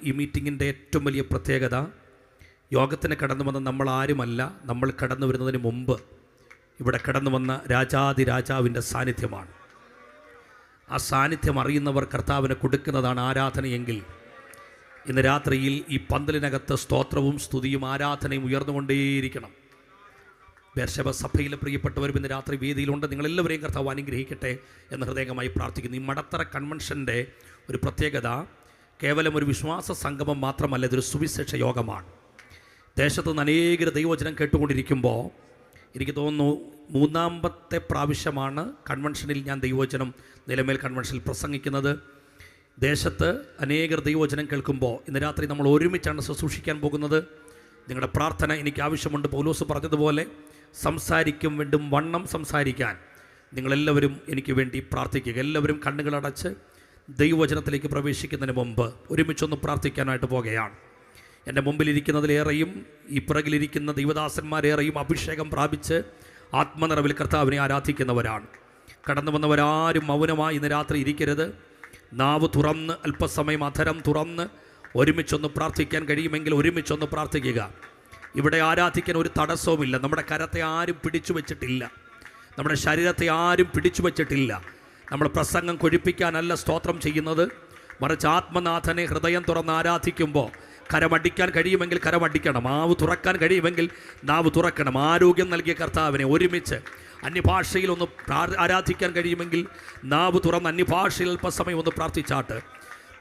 ഈ മീറ്റിങ്ങിൻ്റെ ഏറ്റവും വലിയ പ്രത്യേകത, യോഗത്തിന് കടന്നു വന്ന നമ്മളാരുമല്ല, നമ്മൾ കടന്നു വരുന്നതിന് മുമ്പ് ഇവിടെ കടന്നു വന്ന രാജാതിരാജാവിൻ്റെ സാന്നിധ്യമാണ്. ആ സാന്നിധ്യം അറിയുന്നവർ കർത്താവിന് കൊടുക്കുന്നതാണ് ആരാധനയെങ്കിൽ, ഇന്ന് രാത്രിയിൽ ഈ പന്തലിനകത്ത് സ്തോത്രവും സ്തുതിയും ആരാധനയും ഉയർന്നുകൊണ്ടേയിരിക്കണം. ബേർശബ സഭയിലെ പ്രിയപ്പെട്ടവരും ഇന്ന് രാത്രി വേദിയിലുണ്ട്. നിങ്ങളെല്ലാവരെയും കർത്താവ് അനുഗ്രഹിക്കട്ടെ എന്ന് ഹൃദയമായി പ്രാർത്ഥിക്കുന്നു. ഈ മടത്തറ കൺവെൻഷൻ്റെ ഒരു പ്രത്യേകത കേവലം ഒരു വിശ്വാസ സംഗമം മാത്രമല്ല, ഇതൊരു സുവിശേഷ യോഗമാണ്. ദേശത്തു നിന്ന് അനേകർ ദൈവവചനം കേട്ടുകൊണ്ടിരിക്കുമ്പോൾ എനിക്ക് തോന്നുന്നു 3-ാമത്തെ പ്രാവശ്യമാണ് കൺവെൻഷനിൽ ഞാൻ ദൈവവചനം നിലമേൽ കൺവെൻഷനിൽ പ്രസംഗിക്കുന്നത്. ദേശത്ത് അനേകർ ദൈവവചനം കേൾക്കുമ്പോൾ ഇന്ന് രാത്രി നമ്മൾ ഒരുമിച്ചാണ് ശുശ്രൂഷിക്കാൻ പോകുന്നത്. നിങ്ങളുടെ പ്രാർത്ഥന എനിക്ക് ആവശ്യമുണ്ട്. പൗലോസ് പറഞ്ഞതുപോലെ സംസാരിക്കും വേണ്ടും വണ്ണം സംസാരിക്കാൻ നിങ്ങളെല്ലാവരും എനിക്ക് വേണ്ടി പ്രാർത്ഥിക്കുക. എല്ലാവരും കണ്ണുകളടച്ച് ദൈവവചനത്തിലേക്ക് പ്രവേശിക്കുന്നതിന് മുമ്പ് ഒരുമിച്ചൊന്ന് പ്രാർത്ഥിക്കാനായിട്ട് പോകുകയാണ്. എൻ്റെ മുമ്പിലിരിക്കുന്നതിലേറെയും ഈ പിറകിലിരിക്കുന്ന ദൈവദാസന്മാരേറെയും അഭിഷേകം പ്രാപിച്ച് ആത്മനിറവിൽ കർത്താവിനെ ആരാധിക്കുന്നവരാണ്. കടന്നു വന്നവരാരും മൗനമായി ഇന്ന് രാത്രി ഇരിക്കരുത്. നാവ് തുറന്ന് അല്പസമയം അധരം തുറന്ന് ഒരുമിച്ചൊന്ന് പ്രാർത്ഥിക്കാൻ കഴിയുമെങ്കിൽ ഒരുമിച്ചൊന്ന് പ്രാർത്ഥിക്കുക. ഇവിടെ ആരാധിക്കാൻ ഒരു തടസ്സവുമില്ല. നമ്മുടെ കരത്തെ ആരും പിടിച്ചു വച്ചിട്ടില്ല, നമ്മുടെ ശരീരത്തെ ആരും പിടിച്ചു വച്ചിട്ടില്ല. നമ്മൾ പ്രസംഗം കൊഴിപ്പിക്കാനല്ല സ്തോത്രം ചെയ്യുന്നത്, മറിച്ച് ആത്മനാഥനെ ഹൃദയം തുറന്ന് ആരാധിക്കുമ്പോൾ കരമടിക്കാൻ കഴിയുമെങ്കിൽ കരമടിക്കണം, നാവ് തുറക്കാൻ കഴിയുമെങ്കിൽ നാവ് തുറക്കണം. ആരോഗ്യം നൽകിയ കർത്താവിനെ ഒരുമിച്ച് അന്യഭാഷയിൽ ഒന്ന് ആരാധിക്കാൻ കഴിയുമെങ്കിൽ നാവ് തുറന്ന് അന്യഭാഷയിൽ അല്പസമയം ഒന്ന് പ്രാർത്ഥിച്ചാട്ട്.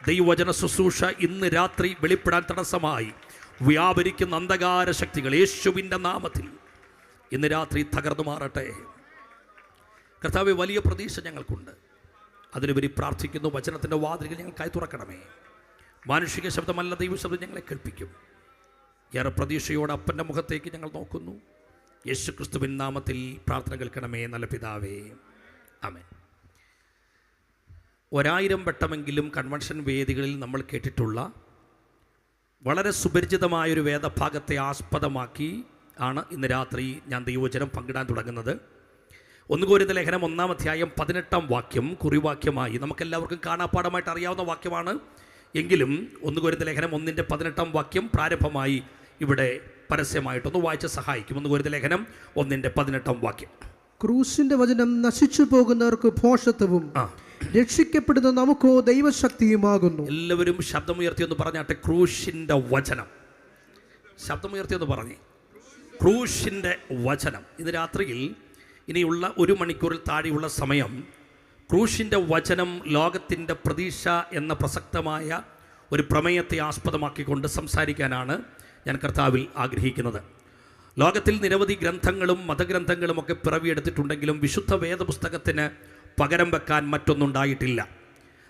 ദൈവവചന ശുശ്രൂഷ ഇന്ന് രാത്രി വെളിപ്പെടാൻ തടസ്സമായി വ്യാപരിക്കുന്ന അന്ധകാര ശക്തികൾ യേശുവിൻ്റെ നാമത്തിൽ ഇന്ന് രാത്രി തകർന്നു മാറട്ടെ. കർത്താവെ, വലിയ പ്രതീക്ഷ ഞങ്ങൾക്കുണ്ട്. അതിനുപരി പ്രാർത്ഥിക്കുന്നു, വചനത്തിൻ്റെ വാതിലുകൾ ഞങ്ങൾക്കായി തുറക്കണമേ. മാനുഷിക ശബ്ദമല്ല, ദൈവശബ്ദം ഞങ്ങളെ കേൾപ്പിക്കും. ഏറെ പ്രതീക്ഷയോടെ അപ്പൻ്റെ മുഖത്തേക്ക് ഞങ്ങൾ നോക്കുന്നു. യേശു ക്രിസ്തുവിൻ നാമത്തിൽ പ്രാർത്ഥന കേൾക്കണമേ നല്ല പിതാവേ, ആമേൻ. 1000 വട്ടമെങ്കിലും കൺവെൻഷൻ വേദികളിൽ നമ്മൾ കേട്ടിട്ടുള്ള വളരെ സുപരിചിതമായൊരു വേദഭാഗത്തെ ആസ്പദമാക്കി ആണ് ഇന്ന് രാത്രി ഞാൻ ദൈവവചനം പങ്കിടാൻ തുടങ്ങുന്നത്. 1 കൊരിന്ത്യർ ലേഖനം 1-ാം അധ്യായം 18-ാം വാക്യം കുറിവാക്യമായി നമുക്കെല്ലാവർക്കും കാണാപ്പാടമായിട്ട് അറിയാവുന്ന വാക്യമാണ്. എങ്കിലും 1 കൊരിന്ത്യർ ലേഖനം 1-ന്റെ 18-ാം വാക്യം പ്രാരംഭമായി ഇവിടെ പരസ്യമായിട്ടൊന്ന് വായിച്ച് സഹായിക്കും. 1 കൊരിന്ത്യർ ലേഖനം 1-ന്റെ 18-ാം വാക്യം. ക്രൂശിന്റെ വചനം നശിച്ചു പോകുന്നവർക്ക് ഭോഷത്വവും രക്ഷിക്കപ്പെടുന്ന നമുക്കോ ദൈവശക്തിയുമാകുന്നു. എല്ലാവരും ശബ്ദമുയർത്തി ഒന്ന് പറഞ്ഞാട്ടെ, ക്രൂശിന്റെ വചനം. ശബ്ദമുയർത്തി ഒന്ന് പറഞ്ഞേ, ക്രൂശിന്റെ വചനം. ഇന്ന് രാത്രിയിൽ ഇനിയുള്ള 1 മണിക്കൂറിൽ താഴെയുള്ള സമയം ക്രൂശിൻ്റെ വചനം ലോകത്തിൻ്റെ പ്രതീക്ഷ എന്ന പ്രസക്തമായ ഒരു പ്രമേയത്തെ ആസ്പദമാക്കിക്കൊണ്ട് സംസാരിക്കാനാണ് ഞാൻ കർത്താവിൽ ആഗ്രഹിക്കുന്നത്. ലോകത്തിൽ നിരവധി ഗ്രന്ഥങ്ങളും മതഗ്രന്ഥങ്ങളും ഒക്കെ പിറവിയെടുത്തിട്ടുണ്ടെങ്കിലും വിശുദ്ധ വേദപുസ്തകത്തിന് പകരം വെക്കാൻ മറ്റൊന്നുണ്ടായിട്ടില്ല.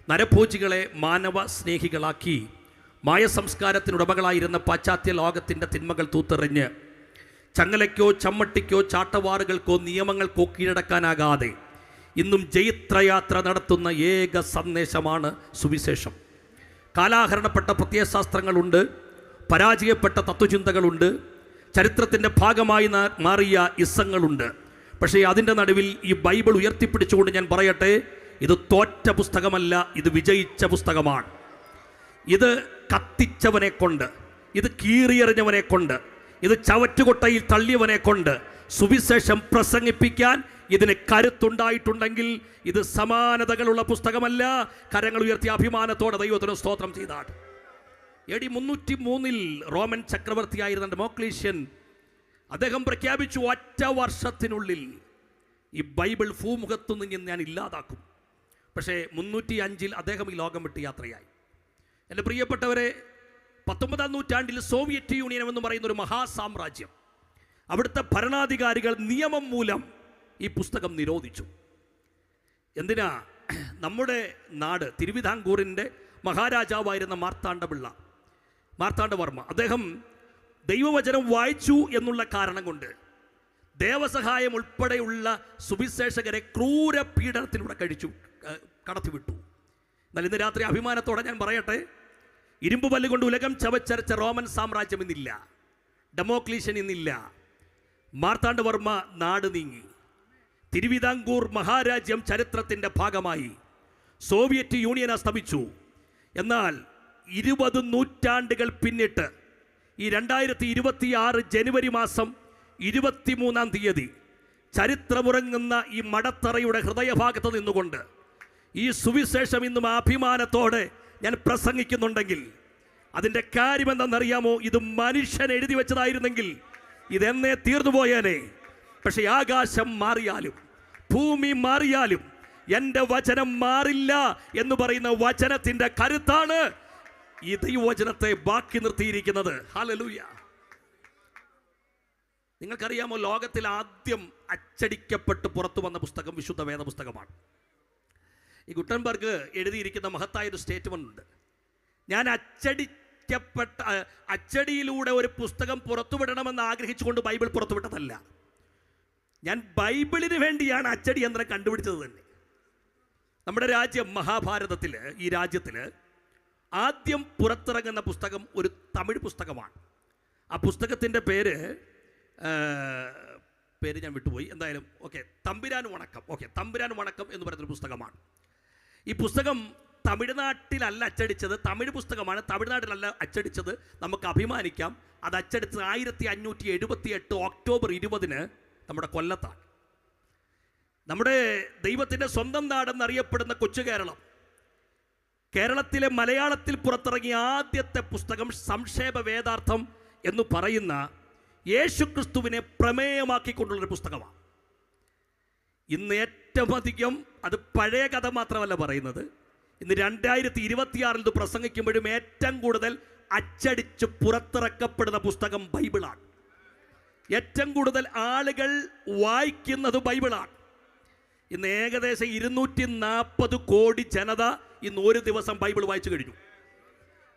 നരഭോജികളെ മാനവ സ്നേഹികളാക്കി മായ സംസ്കാരത്തിനുടമകളായിരുന്ന പാശ്ചാത്യ ലോകത്തിൻ്റെ തിന്മകൾ തൂത്തെറിഞ്ഞ് ചങ്ങലയ്ക്കോ ചമ്മട്ടിക്കോ ചാട്ടവാറുകൾക്കോ നിയമങ്ങൾക്കോ കീഴടക്കാനാകാതെ ഇന്നും ജൈത്രയാത്ര നടത്തുന്ന ഏക സന്ദേശമാണ് സുവിശേഷം. കാലാഹരണപ്പെട്ട പ്രത്യയശാസ്ത്രങ്ങളുണ്ട്, പരാജയപ്പെട്ട തത്വചിന്തകളുണ്ട്, ചരിത്രത്തിൻ്റെ ഭാഗമായി മാറിയ ഇസങ്ങളുണ്ട്. പക്ഷേ അതിൻ്റെ നടുവിൽ ഈ ബൈബിൾ ഉയർത്തിപ്പിടിച്ചുകൊണ്ട് ഞാൻ പറയട്ടെ, ഇത് തോറ്റ പുസ്തകമല്ല, ഇത് വിജയിച്ച പുസ്തകമാണ്. ഇത് കത്തിച്ചവനെ കൊണ്ട്, ഇത് കീറിയെറിഞ്ഞവനെ കൊണ്ട്, ഇത് ചവറ്റുകൊട്ടയിൽ തള്ളിയവനെ കൊണ്ട് സുവിശേഷം പ്രസംഗിപ്പിക്കാൻ ഇതിന് കരുത്തുണ്ടായിട്ടുണ്ടെങ്കിൽ ഇത് സമാനതകളുള്ള പുസ്തകമല്ല. കരങ്ങൾ ഉയർത്തി അഭിമാനത്തോടെ ദൈവത്തിന് സ്തോത്രം ചെയ്താട്ട്. AD 303 റോമൻ ചക്രവർത്തിയായിരുന്ന ഡെമോക്ലീഷ്യൻ അദ്ദേഹം പ്രഖ്യാപിച്ചു, ഒറ്റ വർഷത്തിനുള്ളിൽ ഈ ബൈബിൾ ഭൂമുഖത്തു നിന്ന് ഞാൻ ഇല്ലാതാക്കും. പക്ഷേ 305 അദ്ദേഹം ഈ ലോകം വിട്ട് യാത്രയായി. എൻ്റെ പ്രിയപ്പെട്ടവരെ, 19-ാം നൂറ്റാണ്ടിൽ സോവിയറ്റ് യൂണിയൻ എന്ന് പറയുന്ന ഒരു മഹാസാമ്രാജ്യം, അവിടുത്തെ ഭരണാധികാരികൾ നിയമം മൂലം ഈ പുസ്തകം നിരോധിച്ചു. എന്തിനാ? നമ്മുടെ നാട് തിരുവിതാംകൂറിൻ്റെ മഹാരാജാവായിരുന്ന മാർത്താണ്ഡവർമ്മ അദ്ദേഹം ദൈവവചനം വായിച്ചു എന്നുള്ള കാരണം കൊണ്ട് ദേവസഹായം ഉൾപ്പെടെയുള്ള സുവിശേഷകരെ ക്രൂര പീഡനത്തിലൂടെ കടത്തിവിട്ടു. എന്നാൽ ഇന്ന് രാത്രി അഭിമാനത്തോടെ ഞാൻ പറയട്ടെ, ഇരുമ്പ് പല്ലുകൊണ്ട് ഉലകം ചവച്ചരച്ച റോമൻ സാമ്രാജ്യം ഇന്നില്ല, ഡെമോക്ലീഷ്യൻ ഇന്നില്ല. മാർത്താണ്ഡവർമ്മ നാട് നീങ്ങി. തിരുവിതാംകൂർ മഹാരാജ്യം ചരിത്രത്തിൻ്റെ ഭാഗമായി. സോവിയറ്റ് യൂണിയൻ അസ്തമിച്ചു. എന്നാൽ 20 നൂറ്റാണ്ടുകൾ പിന്നിട്ട് ഈ 2026 ജനുവരി മാസം 23-ാം തീയതി ചരിത്രമുറങ്ങുന്ന ഈ മടത്തറയുടെ ഹൃദയഭാഗത്ത് നിന്നുകൊണ്ട് ഈ സുവിശേഷം ഇന്നും അഭിമാനത്തോടെ ഞാൻ പ്രസംഗിക്കുന്നുണ്ടെങ്കിൽ അതിൻ്റെ കാര്യമെന്തെന്നറിയാമോ? ഇത് മനുഷ്യൻ എഴുതി വെച്ചതായിരുന്നെങ്കിൽ ഇതെന്നേ തീർന്നുപോയേനെ. പക്ഷേ ആകാശം മാറിയാലും ഭൂമി മാറിയാലും എൻ്റെ വചനം മാറില്ല എന്ന് പറയുന്ന വചനത്തിൻ്റെ കരുത്താണ് ഈ ദൈവവചനത്തെ ബാക്കി നിർത്തിയിരിക്കുന്നത്. ഹല്ലേലൂയ. നിങ്ങൾക്കറിയാമോ, ലോകത്തിൽ ആദ്യം അച്ചടിക്കപ്പെട്ട് പുറത്തു വന്ന പുസ്തകം വിശുദ്ധ വേദ പുസ്തകമാണ്. ഈ ഗുട്ടൻബർഗ് എഴുതിയിരിക്കുന്ന മഹത്തായൊരു സ്റ്റേറ്റ്മെൻ്റ് ഉണ്ട്. ഞാൻ അച്ചടിയിലൂടെ ഒരു പുസ്തകം പുറത്തുവിടണമെന്ന് ആഗ്രഹിച്ചുകൊണ്ട് ബൈബിൾ പുറത്തുവിട്ടതല്ല. ഞാൻ ബൈബിളിന് വേണ്ടിയാണ് അച്ചടി യന്ത്രം കണ്ടുപിടിച്ചത് തന്നെ. നമ്മുടെ രാജ്യം മഹാഭാരതത്തിൽ, ഈ രാജ്യത്തിൽ ആദ്യം പുറത്തിറങ്ങുന്ന പുസ്തകം ഒരു തമിഴ് പുസ്തകമാണ്. ആ പുസ്തകത്തിൻ്റെ പേര് ഞാൻ വിട്ടുപോയി. എന്തായാലും തമ്പുരാൻ വണക്കം എന്ന് പറയുന്നൊരു പുസ്തകമാണ്. ഈ പുസ്തകം തമിഴ്നാട്ടിലല്ല അച്ചടിച്ചത്, തമിഴ് പുസ്തകമാണ്. തമിഴ്നാട്ടിലല്ല അച്ചടിച്ചത്, നമുക്ക് അഭിമാനിക്കാം. അത് അച്ചടിച്ചത് 1578 ഒക്ടോബർ 20 നമ്മുടെ കൊല്ലത്താണ്. നമ്മുടെ ദൈവത്തിൻ്റെ സ്വന്തം നാടെന്നറിയപ്പെടുന്ന കൊച്ചു കേരളം, കേരളത്തിലെ മലയാളത്തിൽ പുറത്തിറങ്ങിയ ആദ്യത്തെ പുസ്തകം സംക്ഷേപ വേദാർത്ഥം എന്ന് പറയുന്ന യേശുക്രിസ്തുവിനെ പ്രമേയമാക്കിക്കൊണ്ടുള്ളൊരു പുസ്തകമാണ്. ഇന്ന് ഏറ്റവും അധികം, അത് പഴയ കഥ മാത്രമല്ല പറയുന്നത്, ഇന്ന് 2026 ഇത് പ്രസംഗിക്കുമ്പോഴും ഏറ്റവും കൂടുതൽ അച്ചടിച്ച് പുറത്തിറക്കപ്പെടുന്ന പുസ്തകം ബൈബിളാണ്. ഏറ്റവും കൂടുതൽ ആളുകൾ വായിക്കുന്നത് ബൈബിളാണ്. ഇന്ന് ഏകദേശം 240 കോടി ജനത ഇന്ന് ഒരു ദിവസം ബൈബിൾ വായിച്ചു കഴിഞ്ഞു.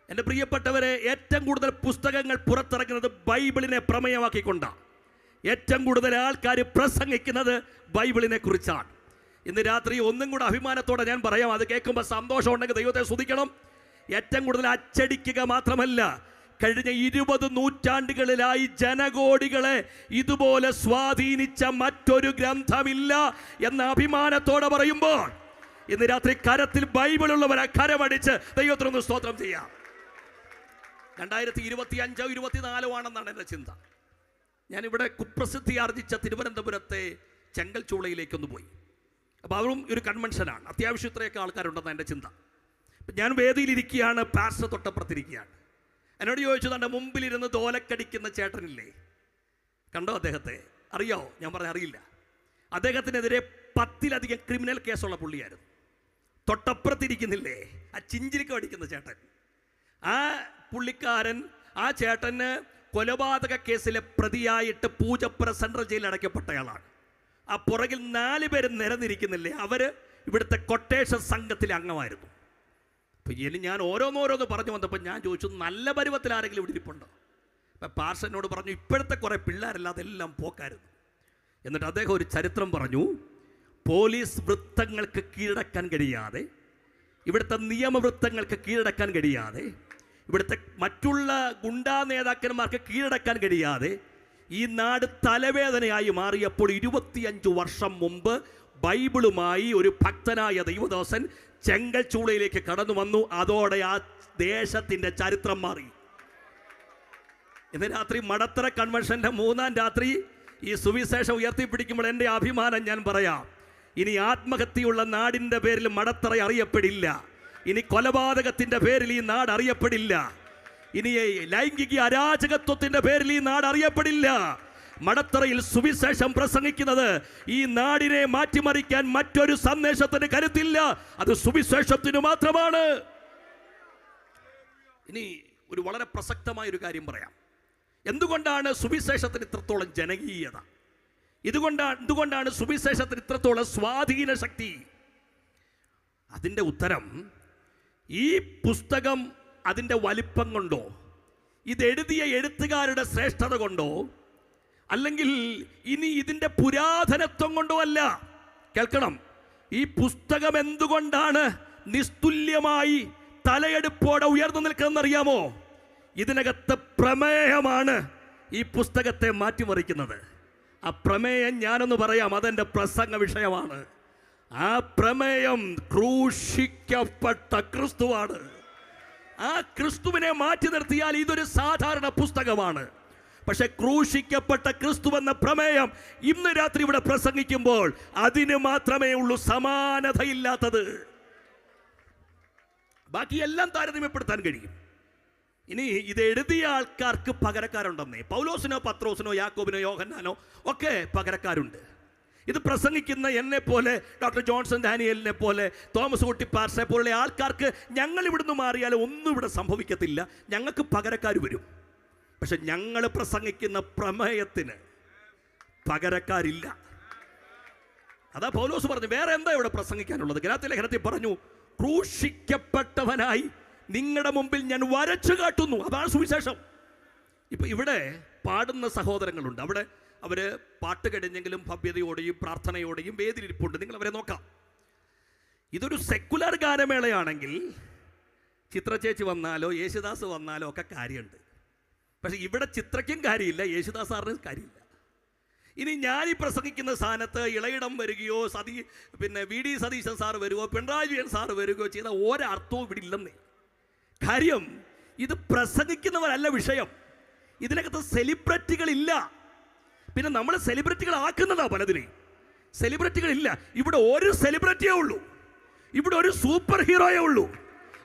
എൻ്റെ പ്രിയപ്പെട്ടവരെ, ഏറ്റവും കൂടുതൽ പുസ്തകങ്ങൾ പുറത്തിറക്കുന്നത് ബൈബിളിനെ പ്രമേയമാക്കിക്കൊണ്ടാണ്. ഏറ്റവും കൂടുതൽ ആൾക്കാർ പ്രസംഗിക്കുന്നത് ബൈബിളിനെ കുറിച്ചാണ്. ഇന്ന് രാത്രി ഒന്നും കൂടെ അഭിമാനത്തോടെ ഞാൻ പറയാം, അത് കേൾക്കുമ്പോൾ സന്തോഷമുണ്ടെങ്കിൽ ദൈവത്തെ സ്തുതിക്കണം. ഏറ്റവും കൂടുതൽ അച്ചടിക്കുക മാത്രമല്ല, കഴിഞ്ഞ 20 നൂറ്റാണ്ടുകളിലായി ജനകോടികളെ ഇതുപോലെ സ്വാധീനിച്ച മറ്റൊരു ഗ്രന്ഥമില്ല എന്ന അഭിമാനത്തോടെ പറയുമ്പോൾ ഇന്ന് രാത്രി കരത്തിൽ ബൈബിളുള്ളവരെ കരമടിച്ച് ദൈവത്തിനൊന്ന് സ്തോത്രം ചെയ്യാം. 2025-24 ആണെന്നാണ് എൻ്റെ ചിന്ത. ഞാനിവിടെ കുപ്രസിദ്ധി ആർജിച്ച തിരുവനന്തപുരത്തെ ചെങ്കൽച്ചൂളയിലേക്കൊന്ന് പോയി. അപ്പോൾ അവരും ഒരു കൺവെൻഷനാണ്, അത്യാവശ്യം ഇത്രയൊക്കെ ആൾക്കാരുണ്ടെന്നാണ് എൻ്റെ ചിന്ത. ഞാൻ വേദിയിലിരിക്കുകയാണ്, പാസ്റ്റർ തൊട്ടപ്പുറത്തിരിക്കുകയാണ്. എന്നോട് ചോദിച്ചു, തൻ്റെ മുമ്പിലിരുന്ന് തോലക്കടിക്കുന്ന ചേട്ടനില്ലേ, കണ്ടോ അദ്ദേഹത്തെ? അറിയാവോ? ഞാൻ പറഞ്ഞ അറിയില്ല. അദ്ദേഹത്തിനെതിരെ 10-ലധികം ക്രിമിനൽ കേസുള്ള പുള്ളിയായിരുന്നു. തൊട്ടപ്പുറത്തിരിക്കുന്നില്ലേ ആ ചിഞ്ചിരിക്ക അടിക്കുന്ന ചേട്ടൻ, ആ പുള്ളിക്കാരൻ, ആ ചേട്ടന് കൊലപാതക കേസിലെ പ്രതിയായിട്ട് പൂജപ്പുര സെൻട്രൽ ജയിലിൽ അടയ്ക്കപ്പെട്ടയാളാണ്. ആ പുറകിൽ 4 പേര് നിരന്നിരിക്കുന്നില്ലേ, അവർ ഇവിടുത്തെ കൊട്ടേഷൻ സംഘത്തിലെ അംഗമായിരുന്നു. അപ്പോൾ ഇനി ഞാൻ ഓരോന്നോരോന്ന് പറഞ്ഞു വന്നപ്പോൾ ഞാൻ ചോദിച്ചു, നല്ല പരുവത്തിൽ ആരെങ്കിലും ഇവിടെ ഇരിപ്പുണ്ടോ? അപ്പം പാർഷനോട് പറഞ്ഞു, ഇപ്പോഴത്തെ കുറേ പിള്ളേരല്ല, അതെല്ലാം പോക്കായിരുന്നു. എന്നിട്ട് അദ്ദേഹം ഒരു ചരിത്രം പറഞ്ഞു. പോലീസ് വൃത്തങ്ങൾക്ക് കീഴടക്കാൻ കഴിയാതെ, ഇവിടുത്തെ നിയമവൃത്തങ്ങൾക്ക് കീഴടക്കാൻ കഴിയാതെ, ഇവിടുത്തെ മറ്റുള്ള ഗുണ്ടാ നേതാക്കന്മാർക്ക് കീഴടക്കാൻ കഴിയാതെ ഈ നാട് തലവേദനയായി മാറിയപ്പോൾ 25 വർഷം മുമ്പ് ബൈബിളുമായി ഒരു ഭക്തനായ ദൈവദാസൻ ചെങ്കൽച്ചൂളയിലേക്ക് കടന്നു വന്നു. അതോടെ ആ ദേശത്തിൻ്റെ ചരിത്രം മാറി. ഇന്ന് രാത്രി മടത്തറ കൺവെൻഷൻ്റെ 3-ാം രാത്രി ഈ സുവിശേഷം ഉയർത്തിപ്പിടിക്കുമ്പോൾ എൻ്റെ അഭിമാനം ഞാൻ പറയാം. ഇനി ആത്മഹത്യയുള്ള നാടിൻ്റെ പേരിൽ മടത്തറ അറിയപ്പെടില്ല. ഇനി കൊലപാതകത്തിൻ്റെ പേരിൽ ഈ നാട് അറിയപ്പെടില്ല. ഇനി ലൈംഗിക അരാജകത്വത്തിൻ്റെ പേരിൽ ഈ നാട് അറിയപ്പെടില്ല. മടത്തറയിൽ സുവിശേഷം പ്രസംഗിക്കുന്നത് ഈ നാടിനെ മാറ്റിമറിക്കാൻ മറ്റൊരു സന്ദേശത്തിന് കരുത്തില്ല, അത് സുവിശേഷത്തിന് മാത്രമാണ്. ഇനി ഒരു വളരെ പ്രസക്തമായൊരു കാര്യം പറയാം. എന്തുകൊണ്ടാണ് സുവിശേഷത്തിന് ഇത്രത്തോളം ജനകീയത? എന്തുകൊണ്ടാണ് സുവിശേഷത്തിന് ഇത്രത്തോളം സ്വാധീന ശക്തി? അതിൻ്റെ ഉത്തരം ഈ പുസ്തകം അതിൻ്റെ വലിപ്പം കൊണ്ടോ, ഇതെഴുതിയ എഴുത്തുകാരുടെ ശ്രേഷ്ഠത കൊണ്ടോ, അല്ലെങ്കിൽ ഇനി ഇതിൻ്റെ പുരാതനത്വം കൊണ്ടോ അല്ല. കേൾക്കണം, ഈ പുസ്തകം എന്തുകൊണ്ടാണ് നിസ്തുല്യമായി തലയെടുപ്പോടെ ഉയർന്നു നിൽക്കുന്നതെന്നറിയാമോ? ഇതിനകത്ത് പ്രമേയമാണ് ഈ പുസ്തകത്തെ മാറ്റിമറിക്കുന്നത്. ആ പ്രമേയം ഞാനൊന്ന് പറയാം, അതെൻ്റെ പ്രസംഗ വിഷയമാണ്. ആ പ്രമേയം ക്രൂശിക്കപ്പെട്ട ക്രിസ്തുവാണ്. ആ ക്രിസ്തുവിനെ മാറ്റി നിർത്തിയാൽ ഇതൊരു സാധാരണ പുസ്തകമാണ്. പക്ഷെ ക്രൂശിക്കപ്പെട്ട ക്രിസ്തു എന്ന പ്രമേയം ഇന്ന് രാത്രി ഇവിടെ പ്രസംഗിക്കുമ്പോൾ അതിന് മാത്രമേ ഉള്ളൂ സമാനതയില്ലാത്തത്. ബാക്കിയെല്ലാം താരതമ്യപ്പെടുത്താൻ കഴിയും. ഇനി ഇത് എഴുതിയ ആൾക്കാർക്ക് പകരക്കാരുണ്ടെന്നേ. പൗലോസിനോ പത്രോസിനോ യാക്കോബിനോ യോഹന്നാനോ ഒക്കെ പകരക്കാരുണ്ട്. ഇത് പ്രസംഗിക്കുന്ന എന്നെ പോലെ, ഡോക്ടർ ജോൺസൺ ഡാനിയലിനെ പോലെ, തോമസ് കുട്ടി പാർസെ പോലുള്ള ആൾക്കാർക്ക് ഞങ്ങൾ ഇവിടുന്ന് മാറിയാലും ഒന്നും ഇവിടെ സംഭവിക്കത്തില്ല, ഞങ്ങൾക്ക് പകരക്കാർ വരും. പക്ഷെ ഞങ്ങൾ പ്രസംഗിക്കുന്ന പ്രമേയത്തിന് പകരക്കാരില്ല. അതാ പൗലോസ് പറഞ്ഞു, വേറെ എന്താ ഇവിടെ പ്രസംഗിക്കാനുള്ളത്? ഗലാത്യ ലേഖനത്തിൽ പറഞ്ഞു, ക്രൂശിക്കപ്പെട്ടവനായി നിങ്ങളുടെ മുമ്പിൽ ഞാൻ വരച്ചു കാട്ടുന്നു. അതാണ് സുവിശേഷം. ഇപ്പം ഇവിടെ പാടുന്ന സഹോദരങ്ങളുണ്ട്. അവിടെ അവർ പാട്ട് കഴിഞ്ഞെങ്കിലും ഭവ്യതയോടെയും പ്രാർത്ഥനയോടെയും വേദിയിലിരിപ്പുണ്ട്. നിങ്ങൾ അവരെ നോക്കാം. ഇതൊരു സെക്കുലർ ഗാനമേളയാണെങ്കിൽ ചിത്രചേച്ചി വന്നാലോ യേശുദാസ് വന്നാലോ ഒക്കെ കാര്യമുണ്ട്. പക്ഷെ ഇവിടെ ചിത്രയ്ക്കും കാര്യമില്ല, യേശുദാസ് സാറിന് കാര്യമില്ല. ഇനി ഞാൻ ഈ പ്രസംഗിക്കുന്ന സ്ഥാനത്ത് ഇളയിടം വരികയോ വി ഡി സതീശൻ സാർ വരുകയോ പിണറായി വിജയൻ സാർ വരികയോ ചെയ്ത ഒരർത്ഥവും ഇവിടെ ഇല്ലെന്നേ. കാര്യം ഇത് പ്രസംഗിക്കുന്നവരല്ല വിഷയം. ഇതിനകത്ത് സെലിബ്രിറ്റികളില്ല. പിന്നെ നമ്മൾ സെലിബ്രിറ്റികളാക്കുന്നതാ പലതിനെയും. സെലിബ്രിറ്റികളില്ല. ഇവിടെ ഒരു സെലിബ്രിറ്റിയേ ഉള്ളൂ. ഇവിടെ ഒരു സൂപ്പർ ഹീറോയേ ഉള്ളൂ.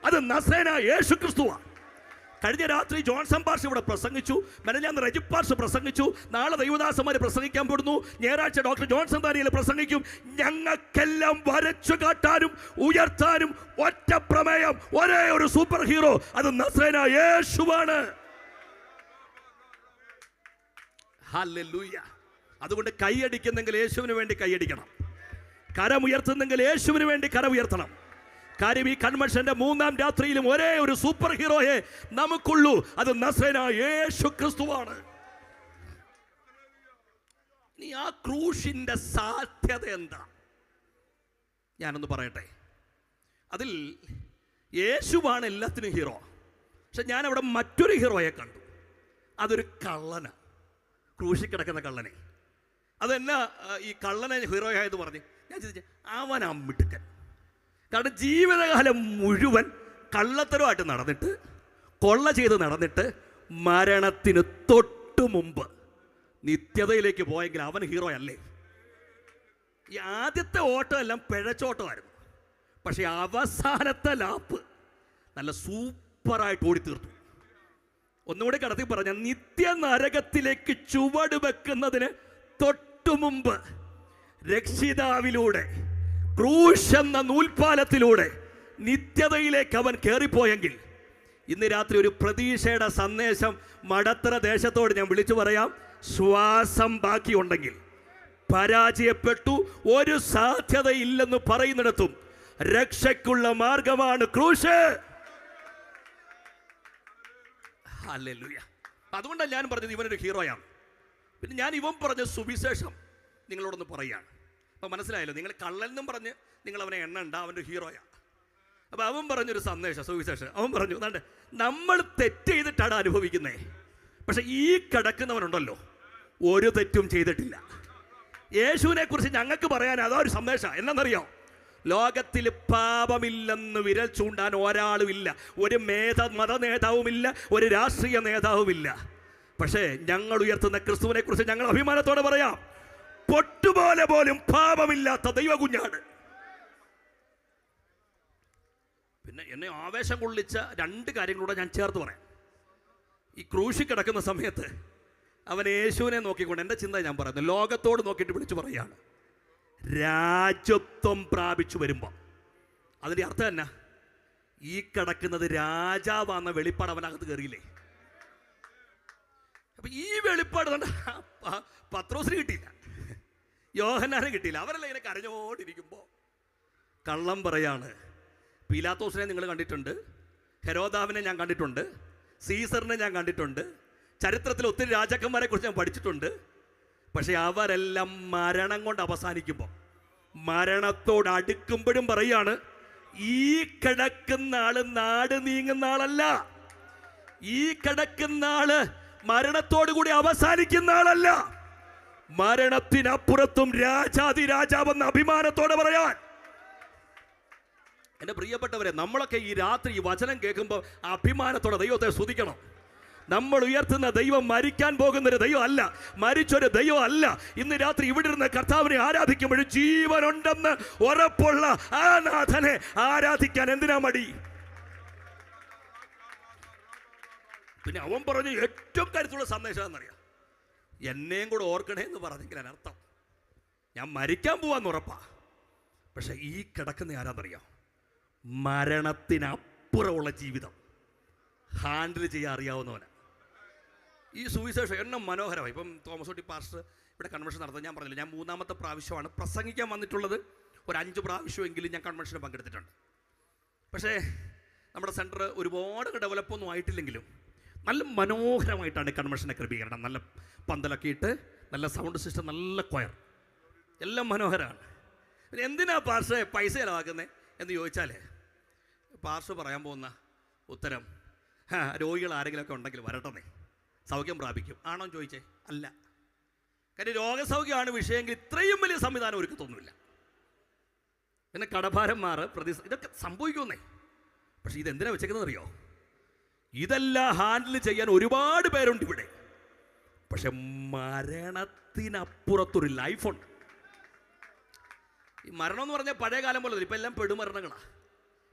അത് നസറേനായ യേശു ക്രിസ്തുവാ. കഴിഞ്ഞ രാത്രി ജോൺസൺ പാർഷ് ഇവിടെ പ്രസംഗിച്ചു, മെനഞ്ഞാന്ന് റെജി പാർഷ് പ്രസംഗിച്ചു, നാളെ ദൈവദാസന്മാർ പ്രസംഗിക്കാൻ പോകുന്നു, ഞായറാഴ്ച ഡോക്ടർ ജോൺസൺ ദാനിയേൽ പ്രസംഗിക്കും. ഞങ്ങൾക്കെല്ലാം വരച്ചു കാട്ടാനും ഉയർത്താനും ഒറ്റ പ്രമേയം, ഒരേ ഒരു സൂപ്പർ ഹീറോ, അത് നസറേനായ യേശുവാണ്. ഹല്ലേലൂയ. അതുകൊണ്ട് കൈയടിക്കുന്നെങ്കിൽ യേശുവിന് വേണ്ടി കൈയടിക്കണം, കരമുയർത്തുന്നെങ്കിൽ യേശുവിന് വേണ്ടി കരമുയർത്തണം. കാര്യം ഈ കൺവെൻഷന്റെ 3-ാം രാത്രിയിലും ഒരേ ഒരു സൂപ്പർ ഹീറോയെ നമുക്കുള്ളൂ, അത് നസറേനായ യേശു ക്രിസ്തുവാണ്. ഇനി ആ ക്രൂശിന്റെ സാധ്യത എന്താ? ഞാനൊന്ന് പറയട്ടെ. അതിൽ യേശുവാണ് എല്ലാത്തിനും ഹീറോ. പക്ഷെ ഞാൻ അവിടെ മറ്റൊരു ഹീറോയെ കണ്ടു. അതൊരു കള്ളന, ക്രൂശി കിടക്കുന്ന കള്ളനെ. അതെന്നാ ഈ കള്ളനെ ഹീറോയായത് പറഞ്ഞ് ഞാൻ ചിന്തിച്ചു, അവനാ മിടുക്കൻ. കാരണം ജീവിതകാലം മുഴുവൻ കള്ളത്തരമായിട്ട് നടന്നിട്ട്, കൊള്ള ചെയ്ത് നടന്നിട്ട്, മരണത്തിന് തൊട്ടു മുമ്പ് നിത്യതയിലേക്ക് പോയെങ്കിൽ അവൻ ഹീറോ അല്ലേ? ഈ ആദ്യത്തെ ഓട്ടം എല്ലാം പിഴച്ചോട്ടമായിരുന്നു. പക്ഷെ അവസാനത്തെ ലാപ്പ് നല്ല സൂപ്പറായിട്ട് ഓടിത്തീർത്തു. ഒന്നുകൂടി കടത്തി പറഞ്ഞ, നിത്യ നരകത്തിലേക്ക് ചുവട് വെക്കുന്നതിന് തൊട്ടു മുമ്പ് രക്ഷിതാവിലൂടെ, ക്രൂശ് എന്ന നൂൽപ്പാലത്തിലൂടെ നിത്യതയിലേക്ക് അവൻ കയറിപ്പോയെങ്കിൽ, ഇന്ന് രാത്രി ഒരു പ്രതീക്ഷയുടെ സന്ദേശം മടത്തറ ദേശത്തോട് ഞാൻ വിളിച്ചു പറയാം. ശ്വാസം ബാക്കിയുണ്ടെങ്കിൽ, പരാജയപ്പെട്ടു, ഒരു സാധ്യതയില്ലെന്ന് പറയുന്നിടത്തും രക്ഷയ്ക്കുള്ള മാർഗമാണ് ക്രൂശ്. ഹല്ലേലൂയ. അതുകൊണ്ടാണ് ഞാൻ പറഞ്ഞത് ഇവനൊരു ഹീറോയാണ്. പിന്നെ ഞാൻ ഇവൻ പറഞ്ഞ സുവിശേഷം നിങ്ങളോടൊന്ന് പറയുകയാണ്. അപ്പം മനസ്സിലായല്ലോ, നിങ്ങൾ കള്ളനെന്നും പറഞ്ഞ് നിങ്ങൾ അവനെ എണ്ണണ്ട, അവൻ്റെ ഹീറോയാണ്. അപ്പം അവൻ പറഞ്ഞൊരു സന്ദേശം, സുവിശേഷം. അവൻ പറഞ്ഞു, അതാണ്ട് നമ്മൾ തെറ്റ് ചെയ്തിട്ടാണ് അനുഭവിക്കുന്നത്. പക്ഷെ ഈ കിടക്കുന്നവനുണ്ടല്ലോ, ഒരു തെറ്റും ചെയ്തിട്ടില്ല. യേശുവിനെ കുറിച്ച് ഞങ്ങൾക്ക് പറയാൻ അതൊരു സന്ദേശം. എന്നറിയാം, ലോകത്തിൽ പാപമില്ലെന്ന് വിരൽ ചൂണ്ടാൻ ഒരാളുമില്ല, ഒരു മത നേതാവുമില്ല, ഒരു രാഷ്ട്രീയ നേതാവുമില്ല. പക്ഷേ ഞങ്ങൾ ഉയർത്തുന്ന ക്രിസ്തുവിനെ കുറിച്ച് ഞങ്ങൾ അഭിമാനത്തോടെ പറയാം, പൊട്ടുപോലെ പോലും പാപമില്ലാത്ത ദൈവകുഞ്ഞാണ്. പിന്നെ എന്നെ ആവേശം കൊള്ളിച്ച 2 കാര്യങ്ങളൂടെ ഞാൻ ചേർത്ത് പറയാം. ഈ ക്രൂശിൽ കിടക്കുന്ന സമയത്ത് അവൻ യേശുവിനെ നോക്കിക്കൊണ്ട്, എൻ്റെ ചിന്ത ഞാൻ പറയുന്നത്, ലോകത്തോട് നോക്കിയിട്ട് വിളിച്ചു പറയുകയാണ്, രാജ്യത്വം പ്രാപിച്ചു വരുമ്പോൾ. അതിൻ്റെ അർത്ഥം എന്നാ? ഈ കിടക്കുന്നത് രാജാവാന്ന വെളിപ്പാട് അവനകത്ത് കയറിയില്ലേ? അപ്പം ഈ വെളിപ്പാട് പത്രോസിന് കിട്ടിയില്ല, യോഹന്നാന് കിട്ടിയില്ല. അവരെല്ലാം ഇങ്ങനെ കരഞ്ഞോണ്ടിരിക്കുമ്പോൾ കള്ളം പറയാണ്. പീലാത്തോസിനെ നിങ്ങൾ കണ്ടിട്ടുണ്ട്, ഹെരോദാവിനെ ഞാൻ കണ്ടിട്ടുണ്ട്, സീസറിനെ ഞാൻ കണ്ടിട്ടുണ്ട്, ചരിത്രത്തിൽ ഒത്തിരി രാജാക്കന്മാരെ കുറിച്ച് ഞാൻ പഠിച്ചിട്ടുണ്ട്. പക്ഷെ അവരെല്ലാം മരണം കൊണ്ട് അവസാനിക്കുമ്പോൾ, മരണത്തോട് അടുക്കുമ്പോഴും പറയാണ്, ഈ കിടക്കുന്ന ആള് നാട് നീങ്ങുന്ന ആളല്ല, ഈ കിടക്കുന്ന ആള് മരണത്തോടു കൂടി അവസാനിക്കുന്ന ആളല്ല, മരണത്തിനപ്പുറത്തും രാജാതിരാജാവെന്ന അഭിമാനത്തോടെ പറയാൻ. എൻ്റെ പ്രിയപ്പെട്ടവരെ, നമ്മളൊക്കെ ഈ രാത്രി ഈ വചനം കേൾക്കുമ്പോൾ അഭിമാനത്തോടെ ദൈവത്തെ സ്തുതിക്കണം. നമ്മൾ ഉയർത്തുന്ന ദൈവം മരിക്കാൻ പോകുന്നൊരു ദൈവം അല്ല, മരിച്ചൊരു ദൈവം അല്ല. ഇന്ന് രാത്രി ഇവിടെ ഇരുന്ന് കർത്താവിനെ ആരാധിക്കുമ്പോഴും ജീവനുണ്ടെന്ന് ഉറപ്പുള്ള ആ നാഥനെ ആരാധിക്കാൻ എന്തിനാ മടി? പിന്നെ അവൻ പറഞ്ഞു ഏറ്റവും കരുത്തുള്ള സന്ദേശം എന്നറിയാം, എന്നെയും കൂടെ ഓർക്കണേ എന്ന് പറഞ്ഞെങ്കിൽ അതിനർത്ഥം ഞാൻ മരിക്കാൻ പോവാന്ന് ഉറപ്പാ. പക്ഷെ ഈ കിടക്കുന്ന ആരാന്നറിയാം, മരണത്തിനപ്പുറമുള്ള ജീവിതം ഹാൻഡിൽ ചെയ്യാൻ അറിയാവുന്നവന്. ഈ സുവിശേഷം എണ്ണം മനോഹരമായി. ഇപ്പം തോമസ് കുട്ടി പാസ്റ്റർ ഇവിടെ കൺവെൻഷൻ നടത്തുന്നത് ഞാൻ പറഞ്ഞില്ല, ഞാൻ 3ാമത്തെ പ്രാവശ്യമാണ് പ്രസംഗിക്കാൻ വന്നിട്ടുള്ളത്. ഒരു 5 പ്രാവശ്യമെങ്കിലും ഞാൻ കൺവെൻഷന് പങ്കെടുത്തിട്ടുണ്ട്. പക്ഷേ നമ്മുടെ സെൻറ്റർ ഒരുപാട് ഡെവലപ്പൊന്നും ആയിട്ടില്ലെങ്കിലും നല്ല മനോഹരമായിട്ടാണ് കൺവെൻഷൻ്റെ ക്രമീകരണം. നല്ല പന്തലൊക്കെ ഇട്ട്, നല്ല സൗണ്ട് സിസ്റ്റം, നല്ല കൊയർ, എല്ലാം മനോഹരമാണ്. പിന്നെ എന്തിനാ പാസ്റ്റർ പൈസ ചിലവാക്കുന്നത് എന്ന് ചോദിച്ചാൽ പാസ്റ്റർ പറയാൻ പോകുന്ന ഉത്തരം, രോഗികൾ ആരെങ്കിലുമൊക്കെ ഉണ്ടെങ്കിൽ വരട്ടെന്നേ, സൗഖ്യം പ്രാപിക്കും. ആണോ എന്ന് ചോദിച്ചേ? അല്ല. കാര്യം രോഗസൗഖ്യമാണ് വിഷയമെങ്കിൽ ഇത്രയും വലിയ സംവിധാനം ഒരുക്കത്തൊന്നുമില്ല. പിന്നെ കടഭാരന്മാർ ഇതൊക്കെ സംഭവിക്കുന്നേ. പക്ഷെ ഇതെന്തിനാ വെച്ചേക്കുന്നത് അറിയോ? ഇതെല്ലാം ഹാൻഡിൽ ചെയ്യാൻ ഒരുപാട് പേരുണ്ട് ഇവിടെ. പക്ഷെ മരണത്തിനപ്പുറത്തൊരു ലൈഫുണ്ട്. ഈ മരണം എന്ന് പറഞ്ഞാൽ പഴയ കാലം പോലെ ഇപ്പം എല്ലാം പെടുമരണങ്ങളാണ്.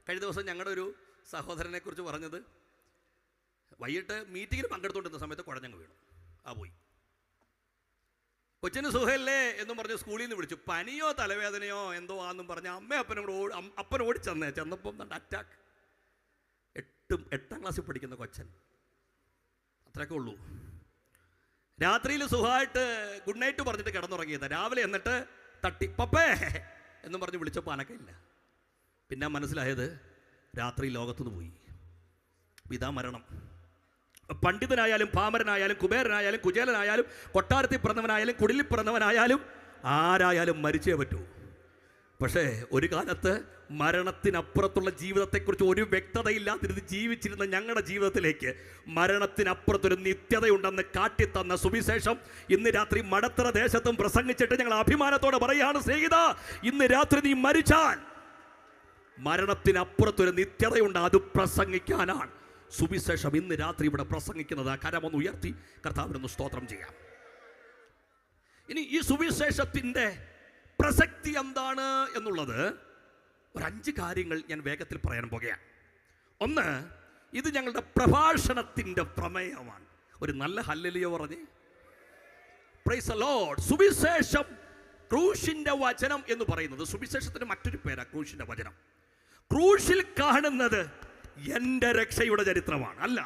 കഴിഞ്ഞ ദിവസം ഞങ്ങളുടെ ഒരു സഹോദരനെ കുറിച്ച് പറഞ്ഞത്, വൈകിട്ട് മീറ്റിങ്ങിന് പങ്കെടുത്തുകൊണ്ടിരുന്ന സമയത്ത് കുഴഞ്ഞങ്ങ് വീണു, പോയി. കൊച്ചിന് സുഖമല്ലേ എന്നും പറഞ്ഞ് സ്കൂളിൽ നിന്ന് വിളിച്ചു. പനിയോ തലവേദനയോ എന്തോ ആണെന്നും പറഞ്ഞ് അപ്പൻ ചെന്നപ്പം അറ്റാക്ക്. 8ാം ക്ലാസ്സിൽ പഠിക്കുന്ന കൊച്ചൻ, അത്രയൊക്കെ ഉള്ളൂ. രാത്രിയിൽ സുഖമായിട്ട് ഗുഡ് നൈറ്റ് പറഞ്ഞിട്ട് കിടന്നുറങ്ങിയത്. രാവിലെ എന്നിട്ട് തട്ടി പപ്പേ എന്നും പറഞ്ഞ് വിളിച്ചപ്പോൾ അനക്കയില്ല. പിന്നെ മനസ്സിലായത് രാത്രി ലോകത്തുനിന്ന് പോയി. ഇതാ മരണം. പണ്ഡിതനായാലും പാമരനായാലും കുബേരനായാലും കുചേലനായാലും കൊട്ടാരത്തിൽ പിറന്നവനായാലും കുടിലിൽ പിറന്നവനായാലും ആരായാലും മരിച്ചേ പറ്റൂ. പക്ഷേ ഒരു കാലത്ത് മരണത്തിനപ്പുറത്തുള്ള ജീവിതത്തെക്കുറിച്ച് ഒരു വ്യക്തതയില്ലാതിരുന്ന് ജീവിച്ചിരുന്ന ഞങ്ങളുടെ ജീവിതത്തിലേക്ക് മരണത്തിനപ്പുറത്തൊരു നിത്യതയുണ്ടെന്ന് കാട്ടിത്തന്ന സുവിശേഷം ഇന്ന് രാത്രി മടത്തറ ദേശത്തും പ്രസംഗിച്ചിട്ട് ഞങ്ങൾ അഭിമാനത്തോടെ പറയുകയാണ്, സ്നേഹിത, ഇന്ന് രാത്രി നീ മരിച്ചാൽ മരണത്തിനപ്പുറത്തൊരു നിത്യതയുണ്ട്. അത് പ്രസംഗിക്കാനാണ് സുവിശേഷം ഇന്ന് രാത്രി ഇവിടെ പ്രസംഗിക്കുന്നത്. ആ കരമൊന്ന് ഉയർത്തി കർത്താവിനൊന്ന് സ്തോത്രം ചെയ്യാം. ഇനി ഈ സുവിശേഷത്തിൻ്റെ പ്രസക്തി എന്താണ് എന്നുള്ളത് ഒരു 5 കാര്യങ്ങൾ ഞാൻ വേഗത്തിൽ പറയാൻ പോകുകയാണ്. ഒന്ന്, ഇത് ഞങ്ങളുടെ പ്രഭാഷണത്തിൻ്റെ പ്രമേയമാണ്. ഒരു നല്ല ഹല്ലേലൂയ പറഞ്ഞേ. Praise the Lord. സുവിശേഷം, ക്രൂശിൻ്റെ വചനം എന്ന് പറയുന്നത് സുവിശേഷത്തിന് മറ്റൊരു പേരാ ക്രൂശിൻ്റെ വചനം. ക്രൂശിൽ കാണുന്നത് എൻ്റെ രക്ഷയുടെ ചരിത്രമാണ്. അല്ല,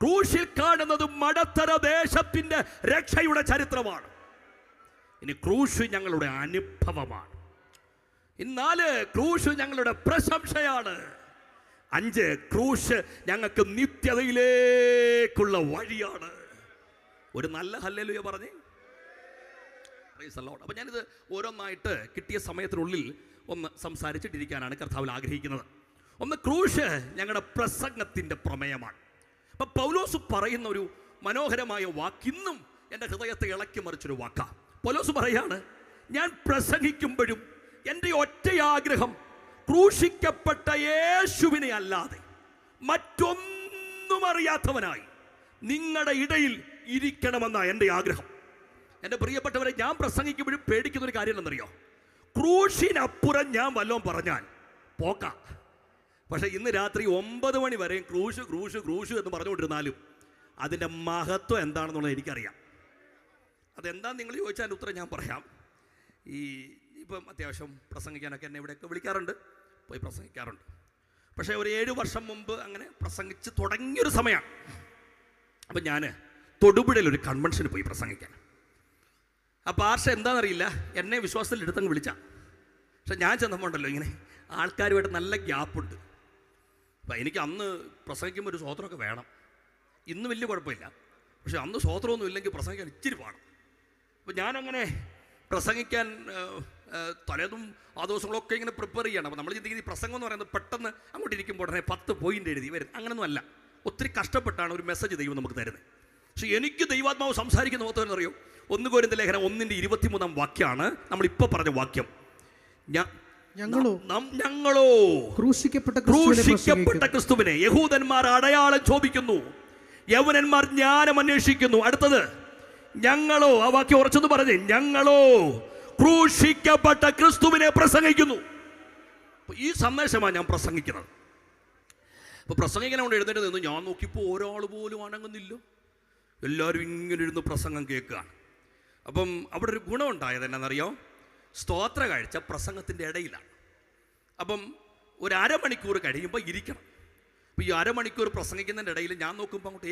ക്രൂശിൽ കാണുന്നത് മടത്തറ ദേശത്തിൻ്റെ രക്ഷയുടെ ചരിത്രമാണ്. ഇനി ക്രൂശ് ഞങ്ങളുടെ അനുഭവമാണ്. 4, ക്രൂശ് ഞങ്ങളുടെ പ്രശംസയാണ്. 5, ക്രൂശ് ഞങ്ങൾക്ക് നിത്യതയിലേക്കുള്ള വഴിയാണ്. ഒരു നല്ല ഹല്ലേലൂയ പറഞ്ഞേ. Praise the Lord. അപ്പോൾ ഞാനിത് ഓരോന്നായിട്ട് കിട്ടിയ സമയത്തിനുള്ളിൽ ഒന്ന് സംസാരിച്ചിട്ടിരിക്കാനാണ് കർത്താവിൽ ആഗ്രഹിക്കുന്നത്. ഒന്ന്, ക്രൂശ് ഞങ്ങളുടെ പ്രസംഗത്തിൻ്റെ പ്രമേയമാണ്. അപ്പം പൗലോസ് പറയുന്ന ഒരു മനോഹരമായ വാക്ക് ഇന്നും എൻ്റെ ഹൃദയത്തെ ഇളക്കി മറിച്ചൊരു വാക്കാണ്. പൗലോസ് പറയാണ്, ഞാൻ പ്രസംഗിക്കുമ്പോഴും എൻ്റെ ഒറ്റ ആഗ്രഹം ക്രൂശിക്കപ്പെട്ട യേശുവിനെ അല്ലാതെ മറ്റൊന്നും അറിയാത്തവനായി നിങ്ങളുടെ ഇടയിൽ ഇരിക്കണമെന്നാണ് എൻ്റെ ആഗ്രഹം. എൻ്റെ പ്രിയപ്പെട്ടവരെ, ഞാൻ പ്രസംഗിക്കുമ്പോഴും പേടിക്കുന്നൊരു കാര്യം എന്നറിയോ? ക്രൂശിനപ്പുറം ഞാൻ വല്ലതും പറഞ്ഞാൽ പോക്കാം. പക്ഷേ ഇന്ന് രാത്രി 9 മണി വരെയും ക്രൂശ് ക്രൂശ് ക്രൂശ് എന്ന് പറഞ്ഞുകൊണ്ടിരുന്നാലും അതിൻ്റെ മഹത്വം എന്താണെന്നുള്ളത് എനിക്കറിയാം. അതെന്താണെന്ന് നിങ്ങൾ ചോദിച്ചാൽ ഉത്തരം ഞാൻ പറയാം. ഇപ്പം അത്യാവശ്യം പ്രസംഗിക്കാനൊക്കെ എന്നെ ഇവിടെയൊക്കെ വിളിക്കാറുണ്ട്, പോയി പ്രസംഗിക്കാറുണ്ട്. പക്ഷേ ഒരു 7 വർഷം മുമ്പ് അങ്ങനെ പ്രസംഗിച്ച് തുടങ്ങിയൊരു സമയമാണ്. അപ്പം ഞാൻ തൊടുപുഴയിലൊരു കൺവെൻഷന് പോയി പ്രസംഗിക്കാൻ. അപ്പോൾ ആർഷ എന്താണെന്നറിയില്ല, എന്നെ വിശ്വാസത്തിൽ എടുത്തങ്ങ് വിളിച്ചാൽ. പക്ഷെ ഞാൻ ചെന്നപ്പോണ്ടല്ലോ ഇങ്ങനെ ആൾക്കാരുമായിട്ട് നല്ല ഗ്യാപ്പുണ്ട്. അപ്പം എനിക്ക് അന്ന് പ്രസംഗിക്കുമ്പോൾ ഒരു സ്വോത്രമൊക്കെ വേണം. ഇന്ന് വലിയ കുഴപ്പമില്ല, പക്ഷെ അന്ന് സ്വോത്രമൊന്നും ഇല്ലെങ്കിൽ പ്രസംഗിക്കാൻ ഇച്ചിരി പാടും. അപ്പോൾ ഞാനങ്ങനെ പ്രസംഗിക്കാൻ തലേന്നും ആ ദിവസങ്ങളൊക്കെ ഇങ്ങനെ പ്രിപ്പയർ ചെയ്യണം. അപ്പോൾ നമ്മൾ ചിന്തിക്കുന്നത് ഈ പ്രസംഗം എന്ന് പറയുന്നത് പെട്ടെന്ന് അങ്ങോട്ട് ഇരിക്കുമ്പോൾ ഉടനെ 10 പോയിൻ്റ് എഴുതി വരും. അങ്ങനെയൊന്നും അല്ല. ഒത്തിരി കഷ്ടപ്പെട്ടാണ് ഒരു മെസ്സേജ് ദൈവം നമുക്ക് തരുന്നത്. പക്ഷേ എനിക്ക് ദൈവാത്മാവ് സംസാരിക്കുന്ന മൊത്തം അറിയോ? 1 കൊരിന്ത്യർ ലേഖനം 1:23 വാക്യമാണ് നമ്മളിപ്പോൾ പറഞ്ഞ വാക്യം. ഞങ്ങളോ ക്രൂശിക്കപ്പെട്ട ക്രിസ്തുവിനെ. യഹൂദന്മാർ അടയാളം ചോദിക്കുന്നു, യവനന്മാർ ജ്ഞാനം അന്വേഷിക്കുന്നു. അടുത്തത് ഞങ്ങളോ, ആ വാക്യം ഉറച്ചെന്ന് പറഞ്ഞേ, ഞങ്ങളോ ക്രൂശിക്കപ്പെട്ട ക്രിസ്തുവിനെ പ്രസംഗിക്കുന്നു. ഈ സന്ദേശമാണ് ഞാൻ പ്രസംഗിക്കുന്നത്. അപ്പോൾ പ്രസംഗിക്കാൻ കൊണ്ട് എഴുന്നേറ്റ് നിന്ന് ഞാൻ നോക്കിയപ്പോൾ ഒരാൾ പോലും അനങ്ങുന്നില്ല. എല്ലാവരും ഇങ്ങനെ ഇരുന്ന് പ്രസംഗം കേൾക്കുകയാണ്. അപ്പം അവിടെ ഒരു ഗുണമുണ്ടായത് എന്നാണെന്നറിയോ? സ്തോത്ര കാഴ്ച പ്രസംഗത്തിൻ്റെ ഇടയിലാണ്. അപ്പം ഒരു അരമണിക്കൂർ കഴിയുമ്പോൾ ഇരിക്കണം. അപ്പോൾ ഈ അരമണിക്കൂർ പ്രസംഗിക്കുന്നതിൻ്റെ ഇടയിൽ ഞാൻ നോക്കുമ്പോൾ അങ്ങോട്ട്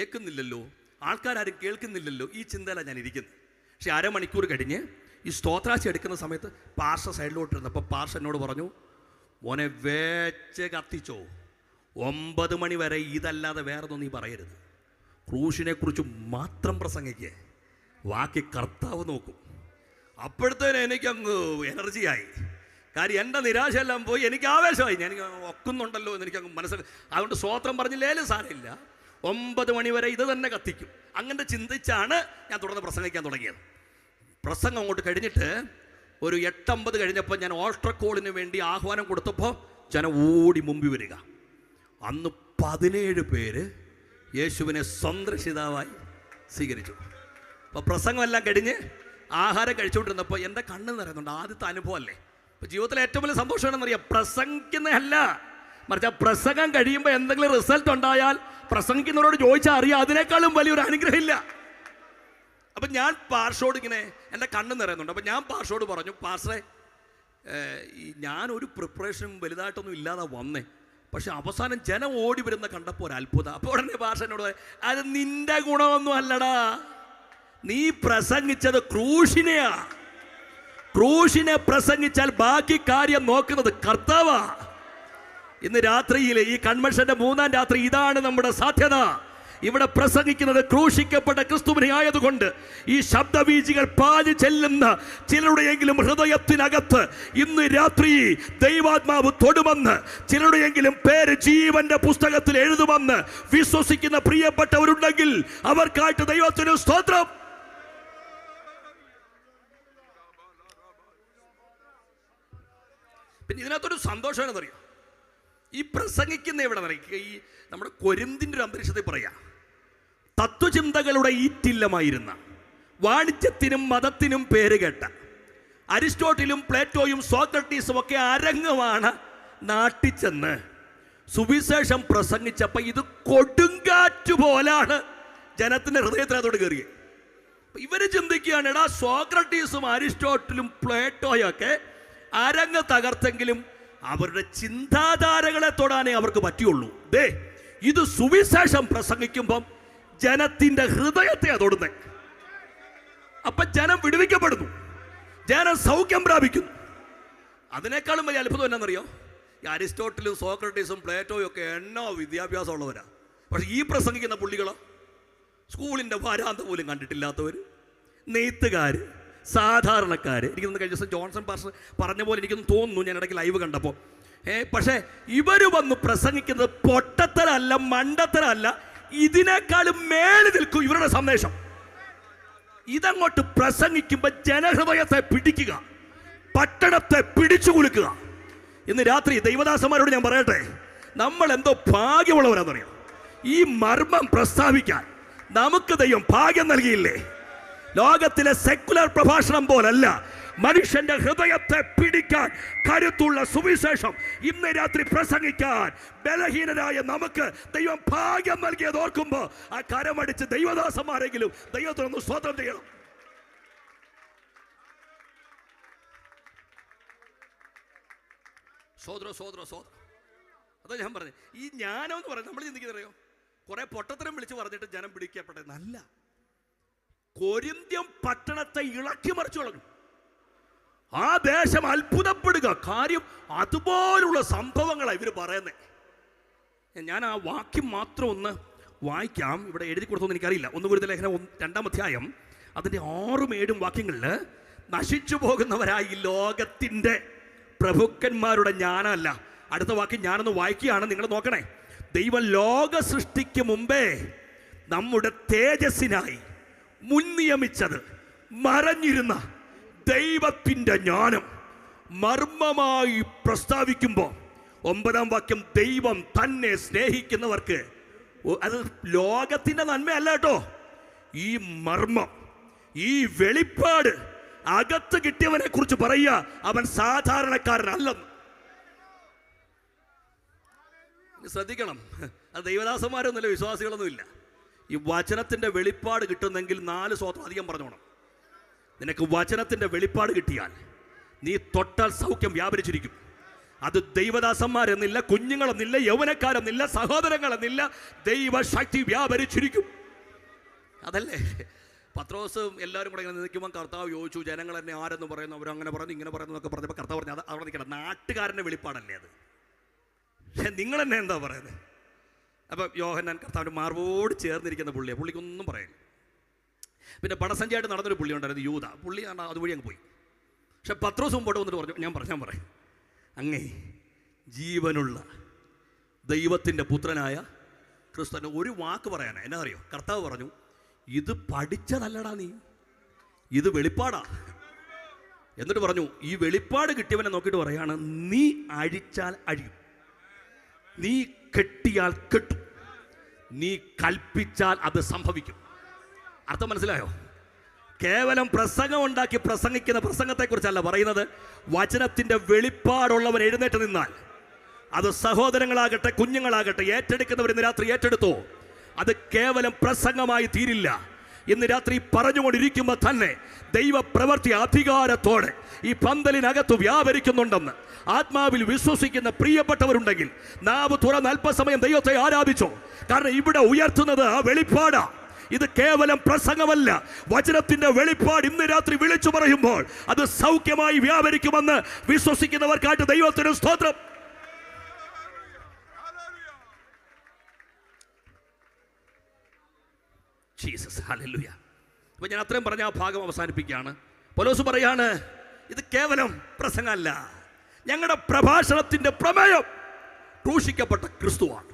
ഏൽക്കുന്നില്ലല്ലോ, ആൾക്കാരും കേൾക്കുന്നില്ലല്ലോ, ഈ ചിന്തയിലാണ് ഞാൻ ഇരിക്കുന്നത്. പക്ഷേ അരമണിക്കൂർ കഴിഞ്ഞ് ഈ സ്തോത്രാശി എടുക്കുന്ന സമയത്ത് പാർഷ സൈഡിലോട്ടിരുന്നപ്പോൾ പാർഷ എന്നോട് പറഞ്ഞു, മോനെ വേച്ച് കത്തിച്ചോ, 9 മണി വരെ ഇതല്ലാതെ വേറൊന്നും നീ പറയരുത്, ക്രൂശിനെ കുറിച്ച് മാത്രം പ്രസംഗിക്കേ, ബാക്കി കർത്താവ് നോക്കും. അപ്പോഴത്തേനും എനിക്കങ്ങ് എനർജിയായി. കാര്യം എൻ്റെ നിരാശയെല്ലാം പോയി, എനിക്ക് ആവേശമായി. എനിക്ക് ഒക്കുന്നുണ്ടല്ലോ എന്ന് എനിക്കങ്ങ് മനസ്സിലായി. അതുകൊണ്ട് സ്തോത്രം പറഞ്ഞില്ലേലും സാരമില്ല, 9 മണി വരെ ഇത് തന്നെ കത്തിക്കും. അങ്ങനെ ചിന്തിച്ചാണ് ഞാൻ തുടർന്ന് പ്രസംഗിക്കാൻ തുടങ്ങിയത്. പ്രസംഗം അങ്ങോട്ട് കഴിഞ്ഞിട്ട് ഒരു 8:50 കഴിഞ്ഞപ്പോൾ ഞാൻ ഓൾട്ടർ കോളിന് വേണ്ടി ആഹ്വാനം കൊടുത്തപ്പോൾ ജനം ഓടി മുമ്പിൽ വരിക. അന്ന് 17 പേര് യേശുവിനെ സ്വന്തം രക്ഷിതാവായി സ്വീകരിച്ചു. അപ്പോൾ പ്രസംഗമെല്ലാം കഴിഞ്ഞ് ആഹാരം കഴിച്ചുകൊണ്ടിരുന്നപ്പോൾ എൻ്റെ കണ്ണ് നിറയുന്നുണ്ട്. ആദ്യത്തെ അനുഭവമല്ലേ. അപ്പോൾ ജീവിതത്തിലെ ഏറ്റവും വലിയ സന്തോഷം എന്താണെന്നറിയാം, പ്രസംഗിക്കുന്നതല്ല, മറിച്ച് ആ പ്രസംഗം കഴിയുമ്പോൾ എന്തെങ്കിലും റിസൾട്ട് ഉണ്ടായാൽ പ്രസംഗിക്കുന്നവരോട് ചോദിച്ചാൽ അറിയാം, അതിനേക്കാളും വലിയൊരു അനുഗ്രഹമില്ല. അപ്പം ഞാൻ പാർഷോട് ഇങ്ങനെ എൻ്റെ കണ്ണ് നിറയുന്നുണ്ട്. അപ്പം ഞാൻ പാർഷോട് പറഞ്ഞു, പാർഷേ ഞാനൊരു പ്രിപ്പറേഷനും വലുതായിട്ടൊന്നും ഇല്ലാതെ വന്നേ, പക്ഷെ അവസാനം ജനം ഓടി വരുന്ന കണ്ടപ്പോൾ ഒരു അത്ഭുതം. അപ്പോൾ ഉടനെ പാർഷനോട്, അത് നിന്റെ ഗുണമൊന്നും അല്ലടാ, നീ പ്രസംഗിച്ചത് ക്രൂശിനെയാ. ക്രൂശിനെ പ്രസംഗിച്ചാൽ ബാക്കി കാര്യം നോക്കുന്നത് കർത്താവാ. ഇന്ന് രാത്രിയിൽ ഈ കൺവെൻഷന്റെ 3-ാം രാത്രി ഇതാണ് നമ്മുടെ സാധ്യത. ഇവിടെ പ്രസംഗിക്കുന്നത് ക്രൂശിക്കപ്പെട്ട ക്രിസ്തുവിനെ ആയതുകൊണ്ട് ഈ ശബ്ദവീചികൾ പാഞ്ഞു ചെല്ലുന്ന ചിലരുടെയെങ്കിലും ഹൃദയത്തിനകത്ത് ഇന്ന് രാത്രി ദൈവാത്മാവ് തൊടുമെന്ന്, ചിലരുടെയെങ്കിലും പേര് ജീവന്റെ പുസ്തകത്തിൽ എഴുതുമെന്ന് വിശ്വസിക്കുന്ന പ്രിയപ്പെട്ടവരുണ്ടെങ്കിൽ അവർക്കായിട്ട് ദൈവത്തിന് സ്തോത്രം. പിന്നെ ഇതിനകത്തൊരു സന്തോഷം എന്നറിയാം, ഈ പ്രസംഗിക്കുന്ന എവിടെ നിറയ്ക്കുക, ഈ നമ്മുടെ കൊരിന്തിൻ്റെ ഒരു അന്തരീക്ഷത്തിൽ പറയാം, തത്വചിന്തകളുടെ ഈറ്റില്ലമായിരുന്ന, വാണിജ്യത്തിനും മതത്തിനും പേരുകേട്ട അരിസ്റ്റോട്ടിലും പ്ലേറ്റോയും സോക്രട്ടീസും ഒക്കെ അരങ്ങുമാണ് നാട്ടിൽ ചെന്ന് സുവിശേഷം പ്രസംഗിച്ചപ്പോൾ ഇത് കൊടുങ്കാറ്റ് പോലാണ് ജനത്തിൻ്റെ ഹൃദയത്തിനകത്തോട് കയറിയത്. ഇവർ ചിന്തിക്കുകയാണ്, എടാ സോക്രട്ടീസും അരിസ്റ്റോട്ടിലും പ്ലേറ്റോയൊക്കെ അരങ്ങ് തകർത്തെങ്കിലും അവരുടെ ചിന്താധാരകളെ തൊടാനേ അവർക്ക് പറ്റിയുള്ളൂ. ദേ ഇത് സുവിശേഷം പ്രസംഗിക്കുമ്പം ജനത്തിന്റെ ഹൃദയത്തെ തൊടുന്നേ. അപ്പൊ ജനം വിടുവിക്കപ്പെടുന്നു, ജനം സൗഖ്യം പ്രാപിക്കുന്നു. അതിനേക്കാളും വലിയ അത്ഭുതം എന്നാണെന്നറിയോ, ഈ അരിസ്റ്റോട്ടിലും സോക്രട്ടീസും പ്ലേറ്റോയും ഒക്കെ എണ്ണോ വിദ്യാഭ്യാസം ഉള്ളവരാ. പക്ഷെ ഈ പ്രസംഗിക്കുന്ന പുള്ളികളോ സ്കൂളിൻ്റെ വരാന്ത പോലും കണ്ടിട്ടില്ലാത്തവർ, നെയ്ത്തുകാർ, സാധാരണക്കാർ. എനിക്കൊന്ന് കഴിഞ്ഞ ദിവസം ജോൺസൺ പാസ്റ്റർ പറഞ്ഞ പോലെ എനിക്കൊന്ന് തോന്നുന്നു, ഞാൻ ഇടയ്ക്ക് ലൈവ് കണ്ടപ്പോൾ. പക്ഷേ ഇവർ വന്ന് പ്രസംഗിക്കുന്നത് പൊട്ടത്തരല്ല, മണ്ടത്തരല്ല, ഇതിനേക്കാളും മേളിൽ നിൽക്കും ഇവരുടെ സന്ദേശം. ഇതങ്ങോട്ട് പ്രസംഗിക്കുമ്പോൾ ജനഹൃദയത്തെ പിടിക്കുക, പട്ടണത്തെ പിടിച്ചു കുലുക്കുക. ഇന്ന് രാത്രി ദൈവദാസന്മാരോട് ഞാൻ പറയട്ടെ, നമ്മൾ എന്തോ ഭാഗ്യമുള്ളവരാണെന്നറിയാം. ഈ മർമ്മം പ്രസ്താവിക്കാൻ നമുക്ക് ദൈവം ഭാഗ്യം നൽകിയില്ലേ. ലോകത്തിലെ സെക്കുലർ പ്രഭാഷണം പോലല്ല, മനുഷ്യന്റെ ഹൃദയത്തെ പിടിക്കാൻ കരുത്തുള്ള സുവിശേഷം ഇന്ന് രാത്രി പ്രസംഗിക്കാൻ ബലഹീനരായ നമുക്ക് ദൈവം ഭാഗ്യം നൽകിയത് ഓർക്കുമ്പോൾ ആ കരമടിച്ച് ദൈവദാസന്മാരെങ്കിലും ദൈവത്തിനൊന്ന് സ്തോത്രം ചെയ്യണം. സോദര അതാ ഞാൻ പറഞ്ഞത്. ഈ ജ്ഞാനം എന്ന് പറയുന്നത് നമ്മൾ ചിന്തിക്കുന്നറിയോ, കുറെ പൊട്ടത്തരം വിളിച്ച് പറഞ്ഞിട്ട് ജനം പിടിക്കപ്പെട്ടത് നല്ല. കൊരിന്ത്യൻ പട്ടണത്തെ ഇളക്കി മറിച്ചു കളഞ്ഞു. ആ ദേശം അത്ഭുതപ്പെടുക. കാര്യം അതുപോലുള്ള സംഭവങ്ങളാണ് ഇവർ പറയുന്നത്. ഞാൻ ആ വാക്യം മാത്രം ഒന്ന് വായിക്കാം. ഇവിടെ എഴുതി കൊടുത്തൊന്നും എനിക്കറിയില്ല. 1 കൊരിന്ത്യർ ലേഖനം 2-ാം അധ്യായം അതിൻ്റെ 6-7 വാക്യങ്ങളിൽ നശിച്ചു പോകുന്നവരായി ലോകത്തിൻ്റെ പ്രഭുക്കന്മാരുടെ ജ്ഞാനമല്ല. അടുത്ത വാക്യം ഞാനൊന്ന് വായിക്കുകയാണ്, നിങ്ങൾ നോക്കണേ. ദൈവം ലോക സൃഷ്ടിക്ക് മുമ്പേ നമ്മുടെ തേജസ്സിനായി മുൻ നിയമിച്ചത് മറഞ്ഞിരുന്ന ദൈവത്തിൻ്റെ ജ്ഞാനം മർമ്മമായി പ്രസ്താവിക്കുമ്പോൾ 9-ാം വാക്യം, ദൈവം തന്നെ സ്നേഹിക്കുന്നവർക്ക്, അത് ലോകത്തിൻ്റെ നന്മയല്ല കേട്ടോ, ഈ മർമ്മം, ഈ വെളിപ്പാട് അകത്ത് കിട്ടിയവനെ കുറിച്ച് പറയുക, അവൻ സാധാരണക്കാരനല്ലെന്ന്. ശ്രദ്ധിക്കണം, അത് ദൈവദാസന്മാരൊന്നുമില്ല, വിശ്വാസികളൊന്നുമില്ല. ഈ വചനത്തിൻ്റെ വെളിപ്പാട് കിട്ടുന്നെങ്കിൽ 4 സ്വത്രം അധികം പറഞ്ഞോണം. നിനക്ക് വചനത്തിൻ്റെ വെളിപ്പാട് കിട്ടിയാൽ നീ തൊട്ടാൽ സൗഖ്യം വ്യാപരിച്ചിരിക്കും. അത് ദൈവദാസന്മാരെന്നില്ല, കുഞ്ഞുങ്ങളെന്നില്ല, യൗവനക്കാരെന്നില്ല, സഹോദരങ്ങളെന്നില്ല, ദൈവശക്തി വ്യാപരിച്ചിരിക്കും. അതല്ലേ പത്രോസ് എല്ലാവരും കൂടെ ഇങ്ങനെ നിൽക്കുമ്പോൾ കർത്താവ് ചോദിച്ചു, ജനങ്ങൾ എന്നെ ആരെന്ന് പറയുന്നു, അവരങ്ങനെ പറയുന്നു, ഇങ്ങനെ പറയുന്നു എന്നൊക്കെ പറഞ്ഞപ്പോൾ കർത്താവ് പറഞ്ഞു, അത് അവിടെ നിൽക്കണം, നാട്ടുകാരൻ്റെ വെളിപ്പാടല്ലേ അത്, പക്ഷേ നിങ്ങളെന്നെ എന്താ പറയുന്നത്? അപ്പം യോഹന്നാൻ കർത്താവിൻ്റെ മാർവോട് ചേർന്നിരിക്കുന്ന പുള്ളിയാണ്, പുള്ളിക്കൊന്നും പറയില്ല. പിന്നെ പണസഞ്ചിയായിട്ട് നടന്നൊരു പുള്ളി ഉണ്ടായിരുന്നു, യൂദ. പുള്ളി അതുവഴി അങ്ങ് പോയി. പക്ഷെ പത്രോസ് മുമ്പോട്ട് വന്നിട്ട് പറഞ്ഞു, ഞാൻ പറയും, അങ്ങേ ജീവനുള്ള ദൈവത്തിൻ്റെ പുത്രനായ ക്രിസ്തുവിന് ഒരു വാക്ക് പറയാനാ. എന്നാ അറിയോ? കർത്താവ് പറഞ്ഞു, ഇത് പഠിച്ചതല്ലടാ നീ, ഇത് വെളിപ്പാടാ. എന്നിട്ട് പറഞ്ഞു, ഈ വെളിപ്പാട് കിട്ടിയവനെ നോക്കിയിട്ട് പറയാണ്, നീ അഴിച്ചാൽ അഴിയും, നീ കെട്ടിയാൽ കെട്ടും, നീ കൽപ്പിച്ചാൽ അത് സംഭവിക്കും. അർത്ഥം മനസ്സിലായോ? കേവലം പ്രസംഗം ഉണ്ടാക്കി പ്രസംഗിക്കുന്ന പ്രസംഗത്തെക്കുറിച്ചല്ല പറയുന്നത്. വചനത്തിൻ്റെ വെളിപ്പാടുള്ളവൻ എഴുന്നേറ്റ് നിന്നാൽ, അത് സഹോദരങ്ങളാകട്ടെ കുഞ്ഞുങ്ങളാകട്ടെ ഏറ്റെടുക്കുന്നവർ ഇന്ന് രാത്രി ഏറ്റെടുത്തോ. അത് കേവലം പ്രസംഗമായി തീരില്ല. ഇന്ന് രാത്രി പറഞ്ഞുകൊണ്ടിരിക്കുമ്പോൾ തന്നെ ദൈവപ്രവൃത്തി അധികാരത്തോടെ ഈ പന്തലിനകത്ത് വ്യാപരിക്കുന്നുണ്ടെന്ന് ആത്മാവിൽ വിശ്വസിക്കുന്ന പ്രിയപ്പെട്ടവരുണ്ടെങ്കിൽ നാവ് തുറന്ന് അല്പസമയം ദൈവത്തെ ആരാധിച്ചോ. കാരണം ഇവിടെ ഉയർത്തുന്നത് ആ വെളിപ്പാടാ. ഇത് കേവലം പ്രസംഗമല്ല. വചനത്തിന്റെ വെളിപ്പാട് ഇന്ന് രാത്രി വിളിച്ചു പറയുമ്പോൾ അത് സൗഖ്യമായി വ്യാപരിക്കുമെന്ന് വിശ്വസിക്കുന്നവർക്കായിട്ട് ദൈവത്തിന് സ്തോത്രം. Jesus, hallelujah. അപ്പോൾ ഞാൻ അത്രയും പറഞ്ഞ ആ ഭാഗം അവസാനിപ്പിക്കുകയാണ്. പൗലോസ് പറയാണ്, ഇത് കേവലം പ്രസംഗമല്ല, ഞങ്ങളുടെ പ്രഭാഷണത്തിൻ്റെ പ്രമേയം ക്രൂശിക്കപ്പെട്ട ക്രിസ്തുവാണ്.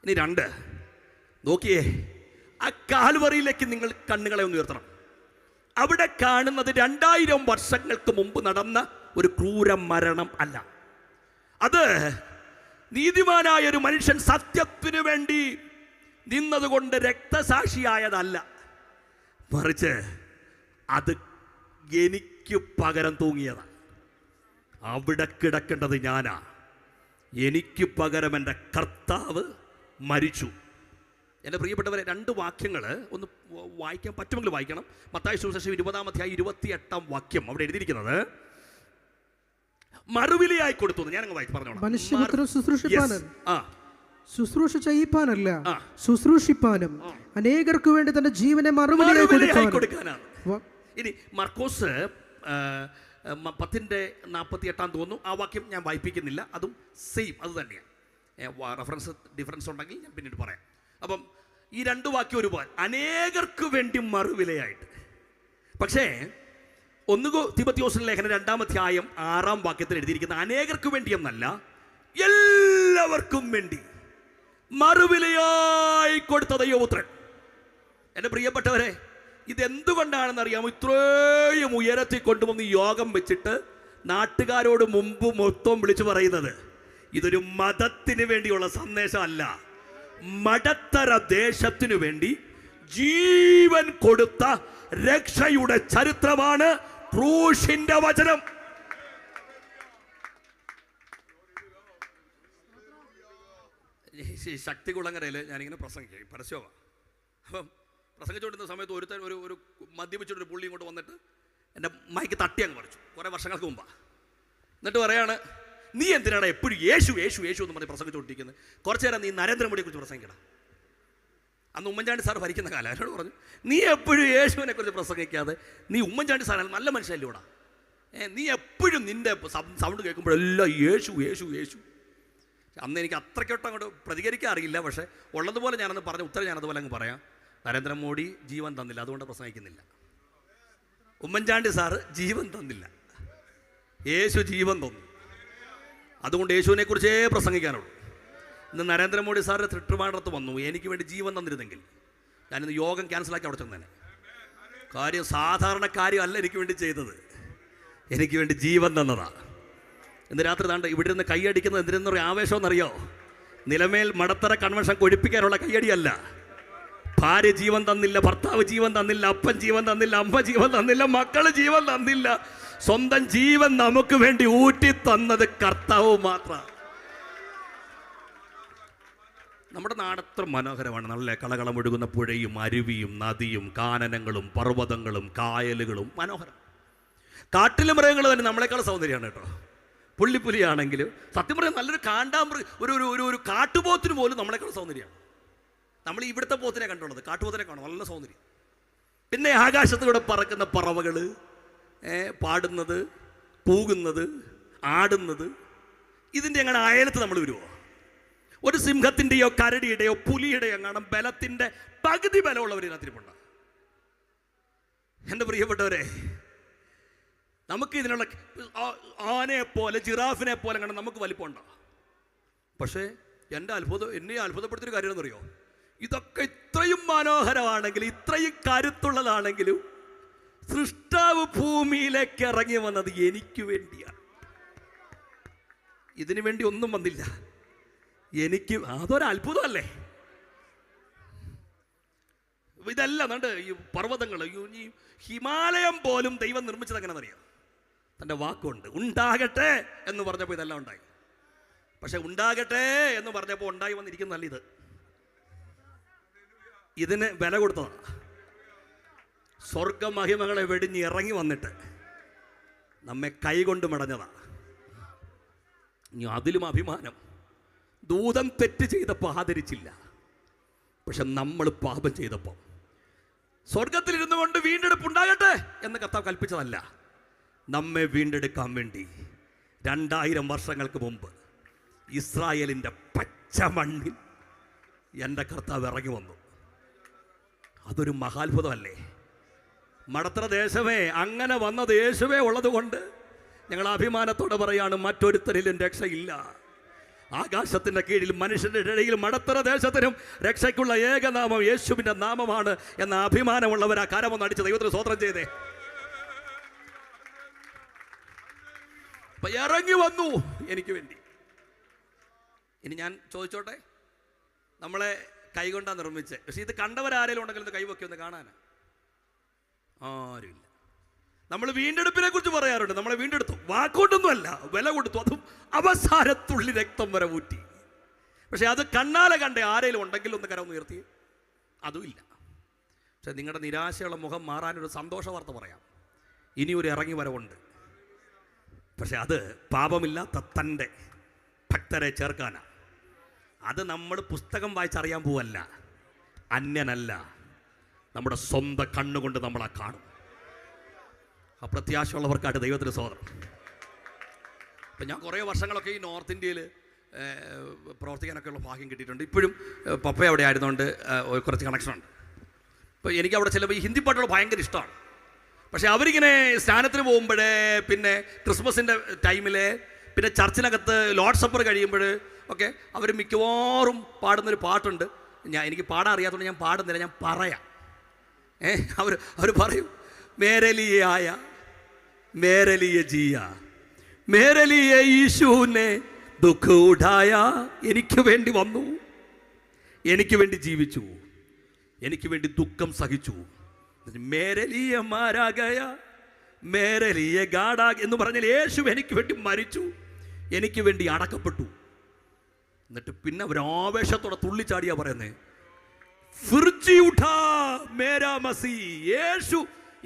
ഇനി 2, നോക്കിയേ, ആ കാൽവറിയിലേക്ക് നിങ്ങൾ കണ്ണുകളെ ഒന്ന് ഉയർത്തണം. അവിടെ കാണുന്നത് 2000 വർഷങ്ങൾക്ക് മുമ്പ് നടന്ന ഒരു ക്രൂര മരണം അല്ല. അത് നീതിമാനായ ഒരു മനുഷ്യൻ സത്യത്തിനു വേണ്ടി നിന്നതുകൊണ്ട് രക്തസാക്ഷിയായതല്ല, മറിച്ച് അത് എനിക്ക് പകരം തൂങ്ങിയതാണ്. അവിടെ കിടക്കേണ്ടത് ഞാനാ, എനിക്ക് പകരം എൻ്റെ കർത്താവ് മരിച്ചു. എൻ്റെ പ്രിയപ്പെട്ടവരെ, 2 വാക്യങ്ങൾ ഒന്ന് വായിക്കാൻ പറ്റുമെങ്കിൽ വായിക്കണം. മത്തായി സുവിശേഷം 20-ാം അധ്യായം 28-ാം വാക്യം. അവിടെ എഴുതിയിരിക്കുന്നത് മറുവിലയായി കൊടുത്തു. ഞാനങ്ങ് വായിച്ചു പറഞ്ഞോളാം. ശുശ്രൂഷ ചെയ്യിപ്പാനല്ല, ശുശ്രൂഷിപ്പാനും അനേകർക്ക് വേണ്ടി തന്റെ ജീവനെ മറുവിലയായി കൊടുക്കാനാണ്. ഇനി മർക്കോസ് 10:48 തോന്നുന്നു. ആ വാക്യം ഞാൻ വായിപ്പിക്കുന്നില്ല, അതും സെയിം അത് തന്നെയാണ്. ഡിഫറൻസ് ഉണ്ടെങ്കിൽ ഞാൻ പിന്നീട് പറയാം. അപ്പം ഈ 2 വാക്യം ഒരുപോലെ, അനേകർക്ക് വേണ്ടി മറുവിലയായിട്ട്. പക്ഷേ 1 തിമോഥെയോസിന്റെ ലേഖനം 2-ാം അധ്യായം 6-ാം വാക്യത്തിൽ എഴുതിയിരിക്കുന്ന അനേകർക്ക് വേണ്ടി എന്നല്ല, എല്ലാവർക്കും വേണ്ടി മറുവിലയായി കൊടുത്ത ദൈവപുത്രൻ. എൻ്റെ പ്രിയപ്പെട്ടവരെ, ഇതെന്തുകൊണ്ടാണെന്ന് അറിയാമോ? ഇത്രയും ഉയരത്തിൽ കൊണ്ടുവന്ന് യോഗം വെച്ചിട്ട് നാട്ടുകാരോട് മുമ്പ് മൊത്തം വിളിച്ചു പറയുന്നത് ഇതൊരു മതത്തിന് വേണ്ടിയുള്ള സന്ദേശമല്ല, മടത്തര ദേശത്തിനു വേണ്ടി ജീവൻ കൊടുത്ത രക്ഷയുടെ ചരിത്രമാണ് ക്രൂശിന്റെ വചനം. ശക്തികുളങ്ങരയിൽ ഞാനിങ്ങനെ പ്രസംഗിക്കും, പരസ്യമാണ്. അപ്പം പ്രസംഗിച്ചുകൊണ്ടിരുന്ന സമയത്ത് ഒരു മദ്യപിച്ചിട്ടൊരു പുള്ളി ഇങ്ങോട്ട് വന്നിട്ട് എൻ്റെ മൈക്ക് തട്ടി അങ്ങ് പറിച്ചു, കുറേ വർഷങ്ങൾക്ക് മുമ്പാണ്. എന്നിട്ട് പറയാണ്, നീ എന്തിനാണ് എപ്പോഴും യേശു യേശു യേശു എന്ന് പറഞ്ഞ് പ്രസംഗിച്ചുകൊണ്ടിരിക്കുന്നത്? കുറച്ചു നേരം നീ നരേന്ദ്രമോദിയെ കുറിച്ച് പ്രസംഗിക്കണം. അന്ന് ഉമ്മൻചാണ്ടി സാർ ഭരിക്കുന്ന കാലം. എന്നോട് പറഞ്ഞു, നീ എപ്പോഴും യേശുവിനെ കുറിച്ച് പ്രസംഗിക്കാതെ, നീ ഉമ്മൻചാണ്ടി സാറാണ് നല്ല മനുഷ്യല്ലേ ഇവിടെ, നീ എപ്പോഴും നിൻ്റെ സൗണ്ട് കേൾക്കുമ്പോഴെല്ലാം യേശു യേശു യേശു. അന്ന് എനിക്ക് അത്രയ്ക്കൊട്ടും അങ്ങോട്ട് പ്രതികരിക്കാൻ അറിയില്ല. പക്ഷേ ഉള്ളതുപോലെ ഞാനന്ന് പറഞ്ഞ ഉത്തരം ഞാനതുപോലെ അങ്ങ് പറയാം. നരേന്ദ്രമോദി ജീവൻ തന്നില്ല, അതുകൊണ്ട് പ്രസംഗിക്കുന്നില്ല. ഉമ്മൻചാണ്ടി സാറ് ജീവൻ തന്നില്ല, യേശു ജീവൻ തന്നു, അതുകൊണ്ട് യേശുവിനെ കുറിച്ചേ പ്രസംഗിക്കാനുള്ളൂ. ഇന്ന് നരേന്ദ്രമോദി സാറിൻ്റെ ട്രിവാൻഡ്രത്ത് വന്നു, എനിക്ക് വേണ്ടി ജീവൻ തന്നിരുന്നെങ്കിൽ ഞാനിന്ന് യോഗം ക്യാൻസലാക്കി അവിടെ ചെന്നേനെ. കാര്യം സാധാരണ കാര്യമല്ല എനിക്ക് വേണ്ടി ചെയ്തത്. എനിക്ക് വേണ്ടി ജീവൻ തന്നതാ. ഇന്ന് രാത്രി താണ്ട് ഇവിടെ നിന്ന് കൈയടിക്കുന്നത് എന്തിനെന്ന് പറയുക ആവേശമെന്നറിയോ? നിലമേൽ മടത്തറ കൺവെൻഷൻ കൊഴിപ്പിക്കാനുള്ള കൈയടിയല്ല. ഭാര്യ ജീവൻ തന്നില്ല, ഭർത്താവ് ജീവൻ തന്നില്ല, അപ്പൻ ജീവൻ തന്നില്ല, അമ്മ ജീവൻ തന്നില്ല, മക്കള് ജീവൻ തന്നില്ല. സ്വന്തം ജീവൻ നമുക്ക് വേണ്ടി ഊറ്റി തന്നത് കർത്താവ് മാത്രം. നമ്മുടെ നാടത്ര മനോഹരമാണ്. നല്ല കളകളമൊഴുകുന്ന പുഴയും അരുവിയും നദിയും കാനനങ്ങളും പർവ്വതങ്ങളും കായലുകളും മനോഹരം. കാട്ടിലെ മൃഗങ്ങൾ തന്നെ നമ്മളെക്കാൾ സൗന്ദര്യമാണ് കേട്ടോ. പുള്ളിപ്പുലിയാണെങ്കിലും സത്യം പറയാൻ നല്ലൊരു ഒരു കാട്ടുപോത്തിന് പോലും നമ്മളെക്കാൾ സൗന്ദര്യമാണ്. നമ്മൾ ഇവിടുത്തെ പോത്തിനെ കണ്ടുള്ളത്, കാട്ടുപോത്തിനെ കാണും, നല്ല സൗന്ദര്യം. പിന്നെ ആകാശത്തിലൂടെ പറക്കുന്ന പറവകൾ, പാടുന്നത്, പൂകുന്നത്, ആടുന്നത്, ഇതിൻ്റെ അങ്ങനെ അയലത്ത് നമ്മൾ വരുമോ? ഒരു സിംഹത്തിൻ്റെയോ കരടിയുടെയോ പുലിയുടെയോ എങ്ങാനും ബലത്തിൻ്റെ പകുതി ബലമുള്ളവർ ഇതിനകത്തിരിപ്പുണ്ട്. എൻ്റെ പ്രിയപ്പെട്ടവരെ, നമുക്ക് ഇതിനുള്ള ആനയെ പോലെ ജിറാഫിനെ പോലെ കണ്ട് നമുക്ക് വലിപ്പമുണ്ടോ? പക്ഷേ എന്നെ അത്ഭുതപ്പെടുത്തിയൊരു കാര്യം എന്നറിയോ? ഇതൊക്കെ ഇത്രയും മനോഹരമാണെങ്കിലും ഇത്രയും കരുത്തുള്ളതാണെങ്കിലും സൃഷ്ടാവ് ഭൂമിയിലേക്ക് ഇറങ്ങി വന്നത് എനിക്ക് വേണ്ടിയാണ്. ഇതിനു വേണ്ടി ഒന്നും വന്നില്ല. എനിക്ക് അതൊരത്ഭുതമല്ലേ? ഇതെല്ലാം കണ്ട് ഈ പർവ്വതങ്ങൾ, ഈ ഹിമാലയം പോലും ദൈവം നിർമ്മിച്ചത് എങ്ങനെയെന്നറിയാം? തൻ്റെ വാക്കുണ്ട്. ഉണ്ടാകട്ടെ എന്ന് പറഞ്ഞപ്പോൾ ഇതെല്ലാം ഉണ്ടായി. പക്ഷെ ഉണ്ടാകട്ടെ എന്ന് പറഞ്ഞപ്പോൾ ഉണ്ടായി വന്നിരിക്കുന്നതല്ല ഇത്. ഇതിന് വില കൊടുത്തതാണ്. സ്വർഗമഹിമകളെ വെടിഞ്ഞ് ഇറങ്ങി വന്നിട്ട് നമ്മെ കൈകൊണ്ട് മടഞ്ഞതാണ്. ഇനി അതിലും അഭിമാനം. ദൂതൻ തെറ്റ് ചെയ്തപ്പോൾ ആദരിച്ചില്ല, പക്ഷെ നമ്മൾ പാപം ചെയ്തപ്പോൾ സ്വർഗത്തിലിരുന്നു കൊണ്ട് വീണ്ടെടുപ്പുണ്ടാകട്ടെ എന്ന് കർത്താവ് കൽപ്പിച്ചതല്ല. നമ്മെ വീണ്ടെടുക്കാൻ വേണ്ടി 2000 വർഷങ്ങൾക്ക് മുമ്പ് ഇസ്രായേലിൻ്റെ പച്ച മണ്ണിൽ എൻ്റെ കർത്താവ് ഇറങ്ങി വന്നു. അതൊരു മഹാത്ഭുതമല്ലേ? മടത്തറ ദേശമേ, അങ്ങനെ വന്നത് യേശുവേ ഉള്ളത് കൊണ്ട് ഞങ്ങൾ അഭിമാനത്തോടെ പറയാണ്, മറ്റൊരുത്തരിലും രക്ഷയില്ല. ആകാശത്തിൻ്റെ കീഴിൽ മനുഷ്യൻ്റെ ഇടയിൽ മടത്തറ ദേശത്തിനും രക്ഷയ്ക്കുള്ള ഏകനാമം യേശുവിൻ്റെ നാമമാണ് എന്ന അഭിമാനമുള്ളവർ ആ കരമൊന്ന് അടിച്ച് ദൈവത്തിന് സ്തോത്രം ചെയ്തേ. അപ്പൊ ഇറങ്ങി വന്നു എനിക്ക് വേണ്ടി. ഇനി ഞാൻ ചോദിച്ചോട്ടെ, നമ്മളെ കൈകൊണ്ടാ നിർമ്മിച്ചേ, പക്ഷെ ഇത് കണ്ടവരാരെങ്കിലും ഉണ്ടെങ്കിൽ ഇത് കൈവക്കി ഒന്ന് കാണാൻ ആരുമില്ല. നമ്മൾ വീണ്ടെടുപ്പിനെ കുറിച്ച് പറയാറുണ്ട്. നമ്മളെ വീണ്ടെടുത്തു, വാക്കുകൊണ്ടൊന്നുമല്ല, വില കൊടുത്തു, അതും അവസാനത്തുള്ളി രക്തം വരെ ഊറ്റി. പക്ഷെ അത് കണ്ണാലെ കണ്ടേ ആരെങ്കിലും ഉണ്ടെങ്കിൽ ഒന്ന് കരം ഉയർത്തി, അതുമില്ല. പക്ഷെ നിങ്ങളുടെ നിരാശയുള്ള മുഖം മാറാനൊരു സന്തോഷ വാർത്ത പറയാം. ഇനിയൊരു ഇറങ്ങി വരവുണ്ട്. പക്ഷെ അത് പാപമില്ലാത്ത തൻ്റെ ഭക്തരെ ചേർക്കാനാണ്. അത് നമ്മൾ പുസ്തകം വായിച്ചറിയാൻ പോവല്ല, അന്യനല്ല, നമ്മുടെ സ്വന്തം കണ്ണുകൊണ്ട് നമ്മളാ കാണും. ആ പ്രത്യാശയുള്ളവർക്കായിട്ട് ദൈവത്തിന് സ്തോത്രം. അപ്പം ഞാൻ കുറേ വർഷങ്ങളൊക്കെ ഈ നോർത്ത് ഇന്ത്യയിൽ പ്രവർത്തിക്കാനൊക്കെയുള്ള ഭാഗ്യം കിട്ടിയിട്ടുണ്ട്. ഇപ്പോഴും പപ്പ അവിടെ ആയിരുന്നുകൊണ്ട് കുറച്ച് കണക്ഷനുണ്ട്. ഇപ്പോൾ എനിക്ക് അവിടെ ചിലപ്പോൾ ഈ ഹിന്ദി പാട്ടുകൾ ഭയങ്കര ഇഷ്ടമാണ്. പക്ഷേ അവരിങ്ങനെ സ്നാനത്തിന് പോകുമ്പോഴേ, പിന്നെ ക്രിസ്മസിൻ്റെ ടൈമിൽ, പിന്നെ ചർച്ചിനകത്ത് ലോർഡ് സപ്പർ കഴിയുമ്പോൾ ഒക്കെ അവർ മിക്കവാറും പാടുന്നൊരു പാട്ടുണ്ട്. എനിക്ക് പാടാൻ അറിയാത്തതുകൊണ്ട് ഞാൻ പാടുന്നില്ല, ഞാൻ പറയാം. അവർ പറയും, മേരെ ലിയെ ആയ മേരെ ലിയെ ജിയ മേരെ ലിയെ യീശുനെ ദുഃഖ ഉഠായ. എനിക്ക് വേണ്ടി വന്നു, എനിക്ക് വേണ്ടി ജീവിച്ചു, എനിക്ക് വേണ്ടി ദുഃഖം സഹിച്ചു. മേരെ ലിയെ മാരാ ഗയ മേരെ ലിയെ ഗാഡാ എന്ന് പറഞ്ഞാൽ യേശു എനിക്ക് വേണ്ടി മരിച്ചു, എനിക്ക് വേണ്ടി അടക്കപ്പെട്ടു. എന്നിട്ട് പിന്നെ ഒരു ആവേശത്തോടെ തുള്ളിച്ചാടിയാ പറയുന്നേ, ഫിർജി ഉഠാ മേരാ മസീ, യേശു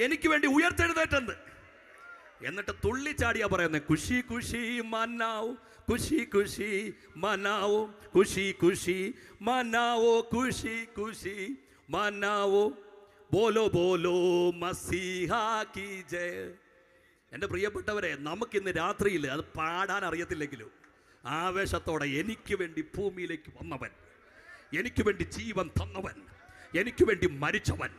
എനിക്ക് വേണ്ടി ഉയർത്തെഴുന്നേറ്റെന്ന്. എന്നിട്ട് തുള്ളിച്ചാടിയാ പറയുന്നേ, ഖുഷി ഖുഷി മനാവോ ഖുഷി ഖുഷി മനാവോ ഖുഷി ഖുഷി മനാവോ ഖുഷി ഖുഷി മനാവോ ബോലോ ബോലോ മസീഹാ കി ജയ. എൻ്റെ പ്രിയപ്പെട്ടവരെ, നമുക്കിന്ന് രാത്രിയിൽ അത് പാടാൻ അറിയത്തില്ലെങ്കിലും ആവേശത്തോടെ എനിക്ക് വേണ്ടി ഭൂമിയിലേക്ക് വന്നവൻ, എനിക്ക് വേണ്ടി ജീവൻ തന്നവൻ, എനിക്ക് വേണ്ടി മരിച്ചവൻ,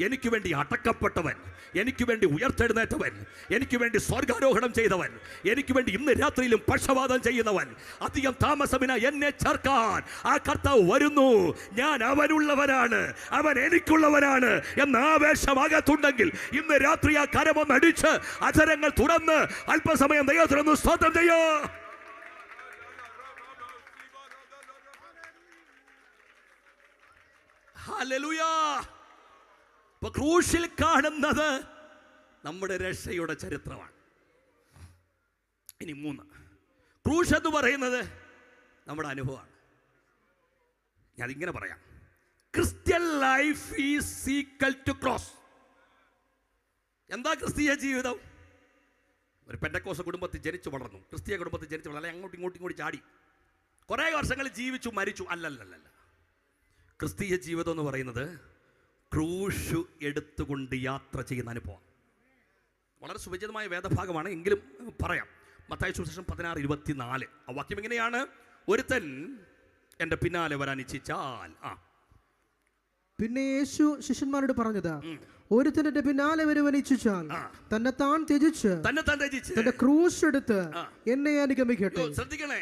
എനിക്ക് വേണ്ടി അടക്കപ്പെട്ടവൻ, എനിക്ക് വേണ്ടി ഉയർത്തെഴുന്നേറ്റവൻ, എനിക്ക് വേണ്ടി സ്വർഗാരോഹണം ചെയ്തവൻ, എനിക്ക് വേണ്ടി ഇന്ന് രാത്രിയിലും പക്ഷപാതം ചെയ്യുന്നവൻ, അധികം താമസമിന എന്നെ ചേർക്കാൻ ആ കർത്താവ് വരുന്നു. ഞാൻ അവനുള്ളവനാണ്, അവൻ എനിക്കുള്ളവനാണ് എന്ന ആവേശമാകത്തുണ്ടെങ്കിൽ ഇന്ന് രാത്രി ആ കരമൊന്നടിച്ച് അധരങ്ങൾ തുറന്ന് അല്പസമയം ദൈവത്തിനൊന്ന് സ്തോത്രം ചെയ്യോ. ഹല്ലേലൂയ. ക്രൂശിൽ കാണുന്നത് നമ്മുടെ രക്ഷയുടെ ചരിത്രമാണ്. ഇനി 3, ക്രൂശ് എന്ന് പറയുന്നത് നമ്മുടെ അനുഭവമാണ്. ഞാൻ ഇങ്ങനെ പറയാം, Christian life is equal to cross. എന്താ ക്രിസ്തീയ ജീവിതം? ഒരു പെന്തക്കോസ്ത് കുടുംബത്തിൽ ജനിച്ചു വളർന്നു, ക്രിസ്തീയ കുടുംബത്തിൽ ജനിച്ചു വളർന്നു, അല്ലെങ്കിൽ അങ്ങോട്ടും ഇങ്ങോട്ടും ചാടി കുറേ വർഷങ്ങൾ ജീവിച്ചു മരിച്ചു. അല്ലല്ലല്ല. ക്രിസ്തീയ ജീവിതം എന്ന് പറയുന്നത് ക്രൂശ് എടുത്തുകൊണ്ട് യാത്ര ചെയ്യുന്ന അനുഭവം. വളരെ സുപരിചിതമായ വേദഭാഗമാണ്, എങ്കിലും പറയാം. മത്തായി സുവിശേഷം 16:24 ആ വാക്യം ഇങ്ങനെയാണ്: ഒരുത്തൻ എൻ്റെ പിന്നാലെ വരാൻ ഇച്ഛിച്ചാൽ. പിന്നെ യേശു ശിഷ്യന്മാരോട് പറഞ്ഞത്, ഒരുത്തൻ എൻ്റെ പിന്നാലെ വരുവാൻ ഇച്ഛിച്ചാൽ തന്നെത്താൻ ത്യജിച്ച് തന്റെ ക്രൂശ് എടുത്ത് എന്നെ അനുഗമിക്കട്ടെ. ശ്രദ്ധിക്കണേ.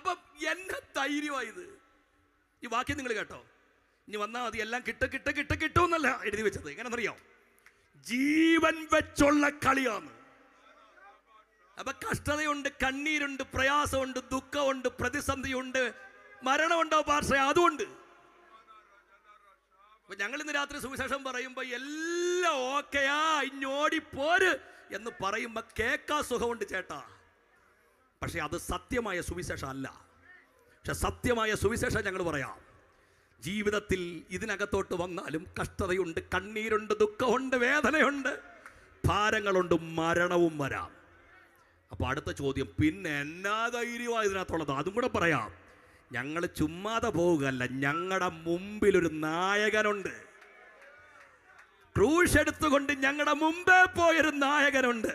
അപ്പം എന്നെ ധൈര്യമായത് ഈ വാക്യം നിങ്ങൾ കേട്ടോ. ഇനി വന്നാൽ മതി, എല്ലാം കിട്ടുമെന്നല്ല എഴുതി വെച്ചത്. എങ്ങനെന്നറിയോ? ജീവൻ വെച്ചുള്ള കളിയാണ്. അപ്പൊ കഷ്ടതയുണ്ട്, കണ്ണീരുണ്ട്, പ്രയാസമുണ്ട്, ദുഃഖമുണ്ട്, പ്രതിസന്ധിയുണ്ട്, മരണമുണ്ടോ പാർശ്വ, അതുകൊണ്ട്. അപ്പൊ ഞങ്ങൾ ഇന്ന് രാത്രി സുവിശേഷം പറയുമ്പോ എല്ലാം ഓക്കെയാ, ഇഞ്ഞോടിപ്പോര് എന്ന് പറയുമ്പോ കേൾക്കാ സുഖമുണ്ട് ചേട്ടാ. പക്ഷെ അത് സത്യമായ സുവിശേഷം അല്ല. പക്ഷെ സത്യമായ സുവിശേഷം ഞങ്ങൾ പറയാം. ജീവിതത്തിൽ ഇതിനകത്തോട്ട് വന്നാലും കഷ്ടതയുണ്ട്, കണ്ണീരുണ്ട്, ദുഃഖമുണ്ട്, വേദനയുണ്ട്, ഭാരങ്ങളുണ്ട്, മരണവും വരാം. അപ്പോൾ അടുത്ത ചോദ്യം, പിന്നെ എന്നാ ധൈര്യമാണ് ഇതിനകത്തുള്ളത്? അതും കൂടെ പറയാം. ഞങ്ങൾ ചുമ്മാതെ പോവുകയല്ല, ഞങ്ങളുടെ മുമ്പിലൊരു നായകനുണ്ട്. ക്രൂശ് എടുത്തുകൊണ്ട് ഞങ്ങളുടെ മുമ്പേ പോയൊരു നായകനുണ്ട്.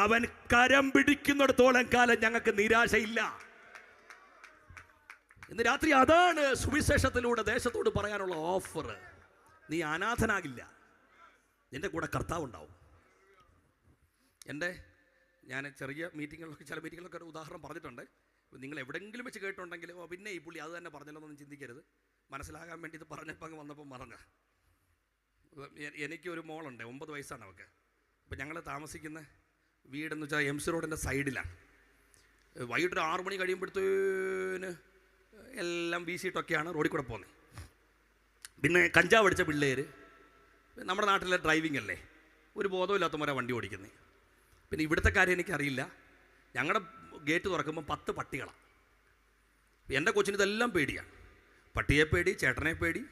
അവൻ കരം പിടിക്കുന്നിടത്തോളം കാലം ഞങ്ങൾക്ക് നിരാശയില്ല. ഇന്ന് രാത്രി അതാണ് സുവിശേഷത്തിലൂടെ ദേശത്തോട് പറയാനുള്ള ഓഫർ. നീ അനാഥനാകില്ല, നിന്റെ കൂടെ കർത്താവ് ഉണ്ടാവും. ഞാൻ ചെറിയ ചില മീറ്റിങ്ങുകളൊക്കെ ഒരു ഉദാഹരണം പറഞ്ഞിട്ടുണ്ട്. നിങ്ങൾ എവിടെയെങ്കിലും വെച്ച് കേട്ടുണ്ടെങ്കിൽ പിന്നെ ഈ പുള്ളി അത് തന്നെ പറഞ്ഞല്ലോന്നൊന്നും ചിന്തിക്കരുത്. മനസ്സിലാകാൻ വേണ്ടി ഇത് പറഞ്ഞപ്പോൾ അങ്ങ് വന്നപ്പോൾ പറഞ്ഞ. എനിക്കൊരു മോളുണ്ട്, 9 വയസ്സാണ് അവൾക്ക്. അപ്പോൾ ഞങ്ങൾ താമസിക്കുന്ന വീടെന്ന് വെച്ചാൽ MC റോഡിൻ്റെ സൈഡിലാണ്. വൈകിട്ടൊരു 6 മണി കഴിയുമ്പോഴത്തേന് എല്ലാം വീശിയിട്ടൊക്കെയാണ് റോഡിൽ കൂടെ പോകുന്നത്. പിന്നെ കഞ്ചാവ് അടിച്ച പിള്ളേർ, നമ്മുടെ നാട്ടിലെ ഡ്രൈവിംഗ് അല്ലേ, ഒരു ബോധമില്ലാത്തവരെ വണ്ടി ഓടിക്കുന്നത്. പിന്നെ ഇവിടുത്തെ കാര്യം എനിക്കറിയില്ല. ഞങ്ങളുടെ ഗേറ്റ് തുറക്കുമ്പോൾ 10 പട്ടികളാണ്. എൻ്റെ കൊച്ചിന് ഇതെല്ലാം പേടിയാണ്. പട്ടിയെ പേടി, ചേട്ടനെ പേടി,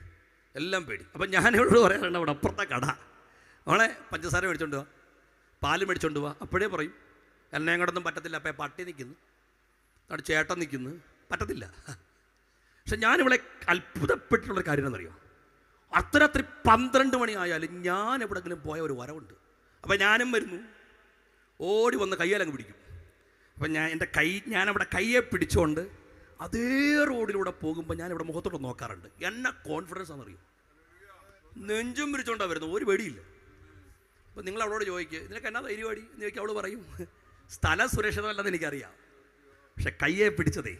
എല്ലാം പേടി. അപ്പം ഞാനിവിടെ പറയാറുണ്ട്, അവിടെ അപ്പുറത്തെ കട അവളെ പഞ്ചസാര മേടിച്ചോണ്ട് പോവാ, പാല് മേടിച്ചോണ്ട് പോവാ. അപ്പോഴേ പറയും എന്നെ അങ്ങോട്ടൊന്നും പറ്റത്തില്ല. അപ്പം പട്ടി നിൽക്കുന്നു, അവിടെ ചേട്ടൻ നിൽക്കുന്നു, പറ്റത്തില്ല. പക്ഷെ ഞാനിവിടെ അത്ഭുതപ്പെട്ടിട്ടുള്ളൊരു കാര്യം എന്നറിയോ, അർദ്ധരാത്രി 12 മണി ആയാലും ഞാൻ എവിടെയെങ്കിലും പോയ ഒരു വരവുണ്ട്. അപ്പം ഞാനും വരുന്നു, ഓടി വന്ന് കയ്യാലങ്ങ് പിടിക്കും. അപ്പം ഞാനവിടെ കയ്യെ പിടിച്ചുകൊണ്ട് അതേ റോഡിലൂടെ പോകുമ്പോൾ ഞാനിവിടെ മുഖത്തോട്ട് നോക്കാറുണ്ട്. എന്നെ കോൺഫിഡൻസ് ആണെന്നറിയും, നെഞ്ചും പിടിച്ചോണ്ടാണ് വരുന്നത്, ഒരു പേടിയില്ല. അപ്പം നിങ്ങൾ അവളോട് ചോദിക്കുക, ഇതിനൊക്കെ എന്നാ ധൈര്യവാടി എന്ന് ചോദിക്കുക, അവൾ പറയും സ്ഥലം സുരക്ഷിതമല്ലെന്ന് എനിക്കറിയാം, പക്ഷെ കയ്യെ പിടിച്ചതേ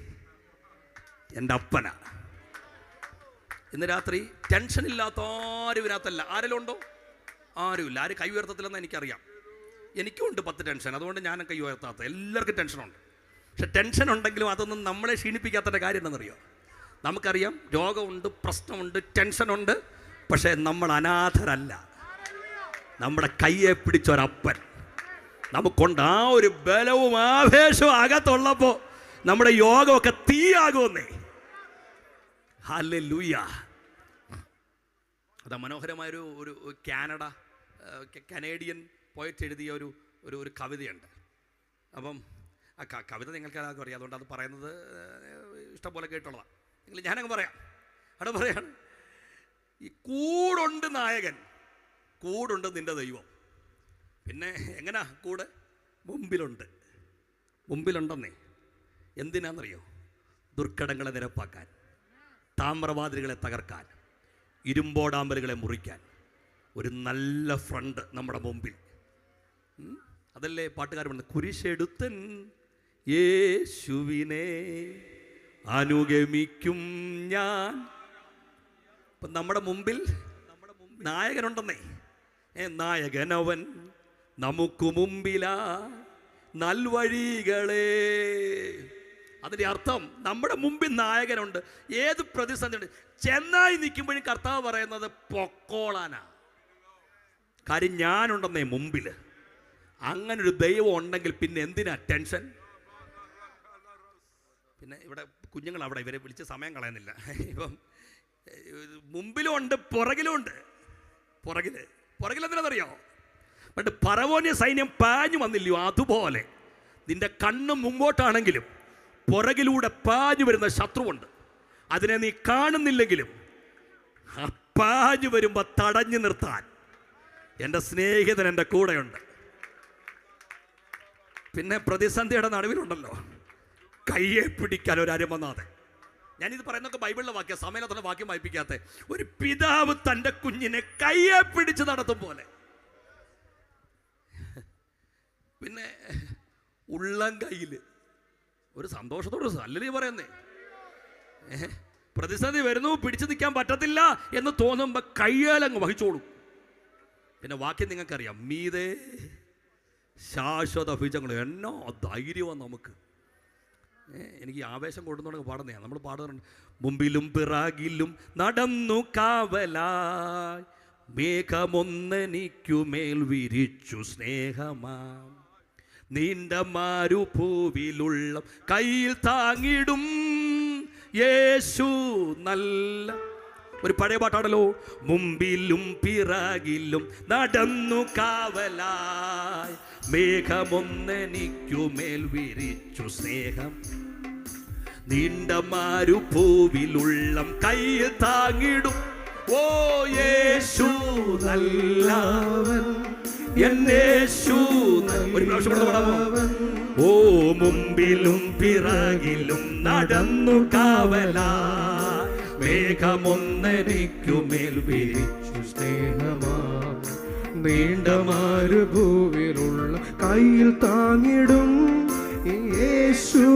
എൻ്റെ അപ്പന. ഇന്ന് രാത്രി ടെൻഷൻ ഇല്ലാത്ത ആരും ഇതിനകത്തല്ല. ആരെങ്കിലും ഉണ്ടോ? ആരുമില്ല. ആരും കൈ ഉയർത്തത്തില്ലെന്ന് എനിക്കറിയാം. എനിക്കും ഉണ്ട് 10 ടെൻഷൻ, അതുകൊണ്ട് ഞാൻ കൈ ഉയർത്താത്ത. എല്ലാവർക്കും ടെൻഷനുണ്ട്. പക്ഷെ ടെൻഷൻ ഉണ്ടെങ്കിലും അതൊന്നും നമ്മളെ ക്ഷീണിപ്പിക്കാത്തതിൻ്റെ കാര്യം എന്താണെന്നറിയോ? നമുക്കറിയാം രോഗമുണ്ട്, പ്രശ്നമുണ്ട്, ടെൻഷനുണ്ട്, പക്ഷേ നമ്മൾ അനാഥരല്ല. നമ്മുടെ കയ്യെ പിടിച്ചൊരപ്പൻ നമുക്കുണ്ട്. ആ ഒരു ബലവും ആവേശവും അകത്തുള്ളപ്പോൾ നമ്മുടെ യോഗമൊക്കെ തീയാകുമെന്നേ. ഹല്ലേലൂയ. അത് മനോഹരമായൊരു കനേഡിയൻ പോയറ്റ് എഴുതിയ ഒരു കവിതയുണ്ട്. അപ്പം ആ കവിത നിങ്ങൾക്ക് എല്ലാവർക്കും അറിയാം, അതുകൊണ്ട് അത് പറയുന്നത് ഇഷ്ടംപോലെ കേട്ടുള്ളതാണ്. എങ്കിലും ഞാനങ്ങ് പറയാം. അവിടെ പറയാണ്, ഈ കൂടുണ്ട് നായകൻ, കൂടുണ്ട് നിൻ്റെ ദൈവം. പിന്നെ എങ്ങനാ കൂടെ? മുമ്പിലുണ്ടെന്നേ. എന്തിനാണെന്നറിയോ? ദുർഘടങ്ങളെ നിരപ്പാക്കാൻ, താമ്രവാതിലുകളെ തകർക്കാൻ, ഇരുമ്പോടാമ്പലുകളെ മുറിക്കാൻ ഒരു നല്ല ഫ്രണ്ട് നമ്മുടെ മുമ്പിൽ. അതല്ലേ പാട്ടുകാരൻ പറഞ്ഞത്, കുരിശെടുത്തൻ യേശുവിനെ അനുഗമിക്കും ഞാൻ. ഇപ്പം നമ്മുടെ മുമ്പിൽ നായകനുണ്ടെന്നേ. നായകനവൻ നമുക്ക് മുമ്പിലാ നൽവഴികളെ. അതിൻ്റെ അർത്ഥം നമ്മുടെ മുമ്പിൽ നായകനുണ്ട്. ഏത് പ്രതിസന്ധി ഉണ്ട് ചെന്നായി നിൽക്കുമ്പോഴും കർത്താവ് പറയുന്നത് പൊക്കോളാനാ. കാര്യം ഞാനുണ്ടെന്നേ മുമ്പിൽ. അങ്ങനൊരു ദൈവം ഉണ്ടെങ്കിൽ പിന്നെ എന്തിനാ ടെൻഷൻ? പിന്നെ ഇവിടെ കുഞ്ഞുങ്ങൾ അവിടെ ഇവരെ വിളിച്ച് സമയം കളയുന്നില്ല. ഇപ്പം മുമ്പിലും ഉണ്ട്, പുറകിലും ഉണ്ട്. പുറകിലെന്തിനാണെന്നറിയോ? പണ്ട് ഫറവോന്റെ സൈന്യം പാഞ്ഞു വന്നില്ലയോ? അതുപോലെ നിന്റെ കണ്ണ് മുമ്പോട്ടാണെങ്കിലും പുറകിലൂടെ പാഞ്ഞു വരുന്ന ശത്രുവുണ്ട്. അതിനെ നീ കാണുന്നില്ലെങ്കിലും ആ പാഞ്ഞു വരുമ്പോൾ തടഞ്ഞു നിർത്താൻ എൻ്റെ സ്നേഹിതൻ എൻ്റെ കൂടെയുണ്ട്. പിന്നെ പ്രതിസന്ധിയുടെ നടുവിലുണ്ടല്ലോ കയ്യെ പിടിക്കാൻ ഒരു അരുമനാഥൻ. ഞാനിത് പറയുന്നൊക്കെ ബൈബിളിലെ വാക്യം, സമയത്തുള്ള വാക്യം വായിപ്പിക്കാത്ത. ഒരു പിതാവ് തൻ്റെ കുഞ്ഞിനെ കയ്യെ പിടിച്ച് നടത്തും പോലെ. പിന്നെ ഉള്ളം കയ്യിൽ ഒരു സന്തോഷത്തോട് അല്ലേ പറയുന്നേ. പ്രതിസന്ധി വരുന്നു, പിടിച്ചു നിൽക്കാൻ പറ്റത്തില്ല എന്ന് തോന്നുമ്പോൾ കയ്യാലങ്ങ് വഹിച്ചോളൂ. പിന്നെ വാക്യം നിങ്ങൾക്കറിയാം, മീതേ ശാശ്വത ഭുജങ്ങൾ. എന്നോ ധൈര്യമാണ് നമുക്ക്. എനിക്ക് ആവേശം കൊടുത്തോണ്ടെങ്കിൽ പാടുന്നതാണ്. നമ്മൾ പാടാറുണ്ട്, മുമ്പിലും പിറകിലും നടന്നു കാവലായി മേഘമൊന്നെനിക്കുമേൽ വിരിച്ചു സ്നേഹമാം നീണ്ട മാരുഭൂവിലുള്ള കയ്യിൽ താങ്ങിടും യേശു നല്ല. ഒരു പഴയ പാട്ടാണല്ലോ, മുമ്പിലും പിറകിലും നടന്നു കാവലായി മേഘമൊന്നെനിക്കുമേൽ വിരിച്ചു സ്നേഹം നീണ്ട മാരുഭൂവിലുള്ള കയ്യിൽ താങ്ങിടും. ഓ യേശു നല്ലവൻ, എന്നേശു. ഒരു പ്രാവശ്യം ഓ മുമ്പിലും പിറകിലും നടന്നു കാവലായി മേഘമൊന്നെനിക്കുമേൽ വിരിച്ചു സ്നേഹമാ നീണ്ട മാരുഭൂവിലുള്ള കയ്യിൽ താങ്ങിടും യേശു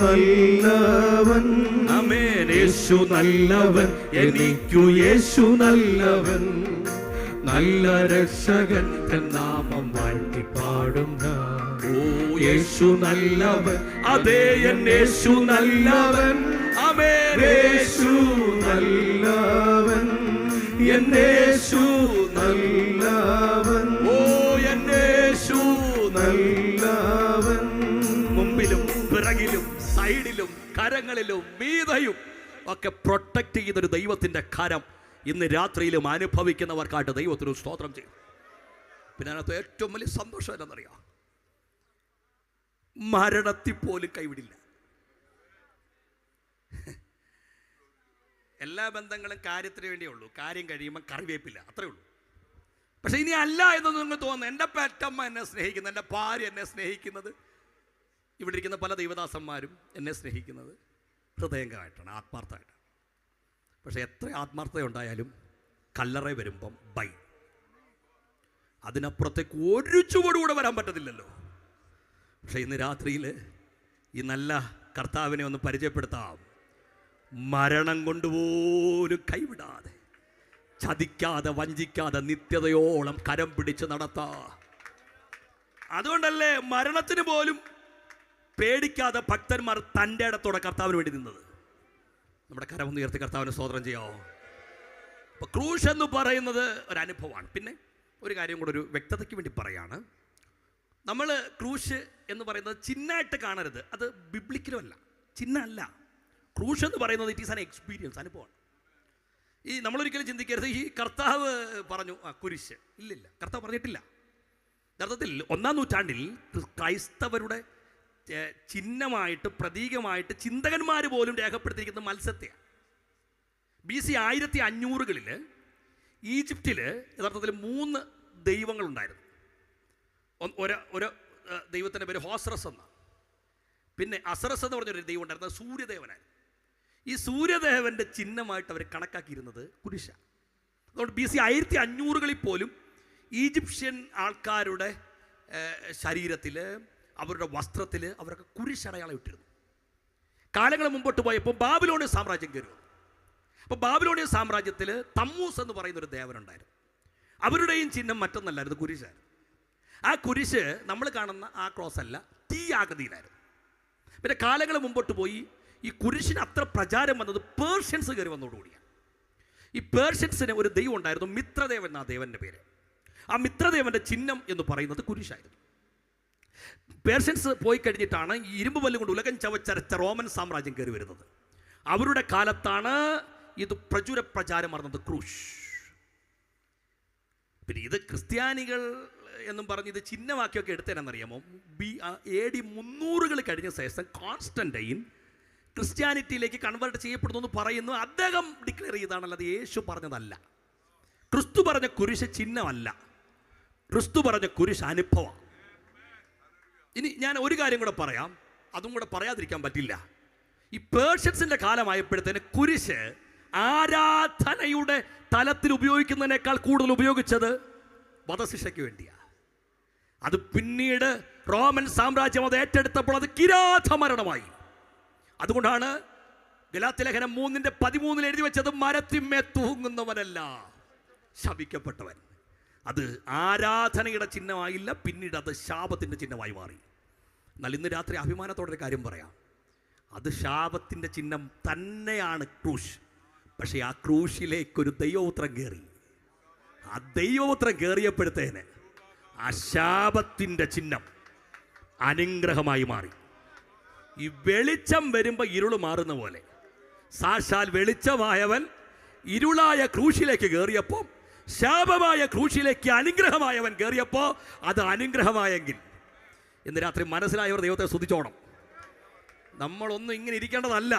നല്ലവൻ. യേശു നല്ലവൻ, എനിക്കു യേശു നല്ലവൻ, നല്ല രക്ഷകൻ നാമം വാഴ്ത്തി പാടും. ഓ യേശു നല്ലവൻ, അതേ യേശു നല്ലവൻ. യേശു നല്ലവൻ, എന്നേശു നല്ലവൻ. ഓ എന്നേശു നല്ലവൻ. മുമ്പിലും പിറകിലും സൈഡിലും കരങ്ങളിലും മീതയും ഒക്കെ പ്രൊട്ടക്ട് ചെയ്തൊരു ദൈവത്തിൻ്റെ കരം ഇന്ന് രാത്രിയിലും അനുഭവിക്കുന്നവർക്കായിട്ട് ദൈവത്തിന് സ്തോത്രം ചെയ്യും. പിന്നെ അതിനകത്ത് ഏറ്റവും വലിയ സന്തോഷം എന്താണെന്നറിയാം, മരണത്തിൽ പോലും കൈവിടില്ല. എല്ലാ ബന്ധങ്ങളും കാര്യത്തിന് വേണ്ടിയേ ഉള്ളൂ. കാര്യം കഴിയുമ്പോൾ കറിവേപ്പില്ല, അത്രേ ഉള്ളൂ. പക്ഷെ ഇനി അല്ല എന്നൊന്നും നിങ്ങൾ തോന്നുന്നു. എൻ്റെ പെറ്റമ്മ എന്നെ സ്നേഹിക്കുന്നത്, എൻ്റെ ഭാര്യ എന്നെ സ്നേഹിക്കുന്നത്, ഇവിടെ ഇരിക്കുന്ന പല ദൈവദാസന്മാരും എന്നെ സ്നേഹിക്കുന്നത് ഹൃദയംഗമായിട്ടാണ്, ആത്മാർത്ഥമായിട്ടാണ്. പക്ഷെ എത്ര ആത്മാർത്ഥത ഉണ്ടായാലും കല്ലറ വരുമ്പം ബൈ, അതിനപ്പുറത്തേക്ക് ഒരു ചുവടുകൂടെ വരാൻ പറ്റത്തില്ലല്ലോ. പക്ഷെ ഇന്ന് രാത്രിയിൽ ഈ നല്ല കർത്താവിനെ ഒന്ന് പരിചയപ്പെടുത്താം. മരണം കൊണ്ടുപോലും കൈവിടാതെ, ചതിക്കാതെ വഞ്ചിക്കാതെ നിത്യതയോളം കരം പിടിച്ച് നടത്താം. അതുകൊണ്ടല്ലേ മരണത്തിന് പോലും പേടിക്കാതെ ഭക്തന്മാർ തൻ്റെ ഇടത്തോടെ കർത്താവിന് വേണ്ടി നിന്നത്. നമ്മുടെ കരമൊന്ന് ഉയർത്തി കർത്താവിന് സ്തോത്രം ചെയ്യാമോ? അപ്പോൾ ക്രൂശ് എന്ന് പറയുന്നത് ഒരനുഭവമാണ്. പിന്നെ ഒരു കാര്യം കൂടെ ഒരു വ്യക്തതയ്ക്ക് വേണ്ടി പറയാണ്. നമ്മൾ ക്രൂശ് എന്ന് പറയുന്നത് ചിഹ്നമായിട്ട് കാണരുത്. അത് ബിബ്ലിക്കലുമല്ല, ചിഹ്നമല്ല. ക്രൂശ് എന്ന് പറയുന്നത് ഇറ്റ് ഈസ് ആൻ എക്സ്പീരിയൻസ്, അനുഭവമാണ്. ഈ നമ്മളൊരിക്കലും ചിന്തിക്കരുത് ഈ കർത്താവ് പറഞ്ഞു കുരിശ്. ഇല്ലില്ല, കർത്താവ് പറഞ്ഞിട്ടില്ല. യഥാർത്ഥത്തിൽ 1-ാം നൂറ്റാണ്ടിൽ ക്രൈസ്തവരുടെ ചിഹ്നമായിട്ട് പ്രതീകമായിട്ട് ചിന്തകന്മാർ പോലും രേഖപ്പെടുത്തിയിരിക്കുന്ന മത്സ്യത്തെയാണ്. BC 1500-കളിൽ ഈജിപ്തിൽ യഥാർത്ഥത്തിൽ 3 ദൈവങ്ങളുണ്ടായിരുന്നു. ഒരു ദൈവത്തിൻ്റെ പേര് ഹോസ്രസ് എന്നാണ്. പിന്നെ അസറസ് എന്ന് പറഞ്ഞൊരു ദൈവം ഉണ്ടായിരുന്നത് സൂര്യദേവനായിരുന്നു. ഈ സൂര്യദേവന്റെ ചിഹ്നമായിട്ട് അവർ കണക്കാക്കിയിരുന്നത് കുരിശ. അതുകൊണ്ട് BC 1500 പോലും ഈജിപ്ഷ്യൻ ആൾക്കാരുടെ ശരീരത്തിൽ, അവരുടെ വസ്ത്രത്തിൽ അവരൊക്കെ കുരിശടയാളം ഇട്ടിരുന്നു. കാലങ്ങൾ മുമ്പോട്ട് പോയപ്പോൾ ബാബിലോണിയ സാമ്രാജ്യം കയറി. അപ്പോൾ ബാബിലോണിയ സാമ്രാജ്യത്തിൽ തമ്മൂസ് എന്ന് പറയുന്നൊരു ദേവനുണ്ടായിരുന്നു. അവരുടെയും ചിഹ്നം മറ്റൊന്നല്ലായിരുന്നു, കുരിശായിരുന്നു. ആ കുരിശ് നമ്മൾ കാണുന്ന ആ ക്രോസ് അല്ല, T ആകൃതിയിലായിരുന്നു. പിന്നെ കാലങ്ങൾ മുമ്പോട്ട് പോയി ഈ കുരിശിന് അത്ര പ്രചാരം വന്നത് പേർഷ്യൻസ് കയറി വന്നതോടുകൂടിയാണ്. ഈ പേർഷ്യൻസിന് ഒരു ദൈവം ഉണ്ടായിരുന്നു, മിത്രദേവൻ എന്നാ ദേവൻ്റെ പേര്. ആ മിത്രദേവൻ്റെ ചിഹ്നം എന്ന് പറയുന്നത് കുരിശായിരുന്നു. പേർഷ്യൻസ് പോയി കഴിഞ്ഞിട്ടാണ് ഈ ഇരുമ്പ് പല്ല് കൊണ്ട് ഉലകം ചവച്ചരച്ച റോമൻ സാമ്രാജ്യം കയറി വരുന്നത്. അവരുടെ കാലത്താണ് ഇത് പ്രചാരം അറിഞ്ഞത്, ക്രൂശ്. പിന്നെ ഇത് ക്രിസ്ത്യാനികൾ എന്നും പറഞ്ഞ് ഇത് ചിഹ്നമാക്കിയൊക്കെ എടുത്തേനെന്നറിയാമോ? AD 300 കഴിഞ്ഞ ശേഷം കോൺസ്റ്റന്റൈൻ ക്രിസ്ത്യാനിറ്റിയിലേക്ക് കൺവേർട്ട് ചെയ്യപ്പെടുന്നു എന്ന് പറയുന്നു. അദ്ദേഹം ഡിക്ലെയർ ചെയ്താണല്ലോ, അത് യേശു പറഞ്ഞതല്ല. ക്രിസ്തു പറഞ്ഞ കുരിശ് ചിഹ്നമല്ല, ക്രിസ്തു പറഞ്ഞ കുരിശ് അനുഭവം. ഇനി ഞാൻ ഒരു കാര്യം കൂടെ പറയാം, അതും കൂടെ പറയാതിരിക്കാൻ പറ്റില്ല. ഈ പേർഷ്യൻസിന്റെ കാലമായപ്പോഴത്തേന് കുരിശ് ആരാധനയുടെ തലത്തിൽ ഉപയോഗിക്കുന്നതിനേക്കാൾ കൂടുതൽ ഉപയോഗിച്ചത് വധശിക്ഷയ്ക്ക് വേണ്ടിയാണ്. അത് പിന്നീട് റോമൻ സാമ്രാജ്യം അത് ഏറ്റെടുത്തപ്പോൾ അത് കിരാതമരണമായി. അതുകൊണ്ടാണ് ഗലാത്യലേഖനം 3:13 എഴുതി വെച്ചത്, മരത്തിന്മേ തൂങ്ങുന്നവനല്ല ശപിക്കപ്പെട്ടവൻ. അത് ആരാധനയുടെ ചിഹ്നമായില്ല, പിന്നീട് അത് ശാപത്തിൻ്റെ ചിഹ്നമായി മാറി. എന്നാൽ ഇന്ന് രാത്രി അഭിമാനത്തോടെ ഒരു കാര്യം പറയാം, അത് ശാപത്തിൻ്റെ ചിഹ്നം തന്നെയാണ് ക്രൂശ്. പക്ഷേ ആ ക്രൂശിലേക്കൊരു ദൈവപുത്രൻ കയറി. ആ ദൈവപുത്രൻ കയറിയപ്പോഴത്തേന് ആ ശാപത്തിൻ്റെ ചിഹ്നം അനുഗ്രഹമായി മാറി. ഈ വെളിച്ചം വരുമ്പോൾ ഇരുള് മാറുന്ന പോലെ സാക്ഷാൽ വെളിച്ചമായവൻ ഇരുളായ ക്രൂശിലേക്ക് കയറിയപ്പോൾ, ശാപമായ ക്രൂശിലേക്ക് അനുഗ്രഹമായവൻ കയറിയപ്പോൾ അത് അനുഗ്രഹമായെങ്കിൽ ഇന്ന് രാത്രി മനസ്സിലായവർ ദൈവത്തെ സ്തുതിച്ചോണം. നമ്മളൊന്നും ഇങ്ങനെ ഇരിക്കേണ്ടതല്ല.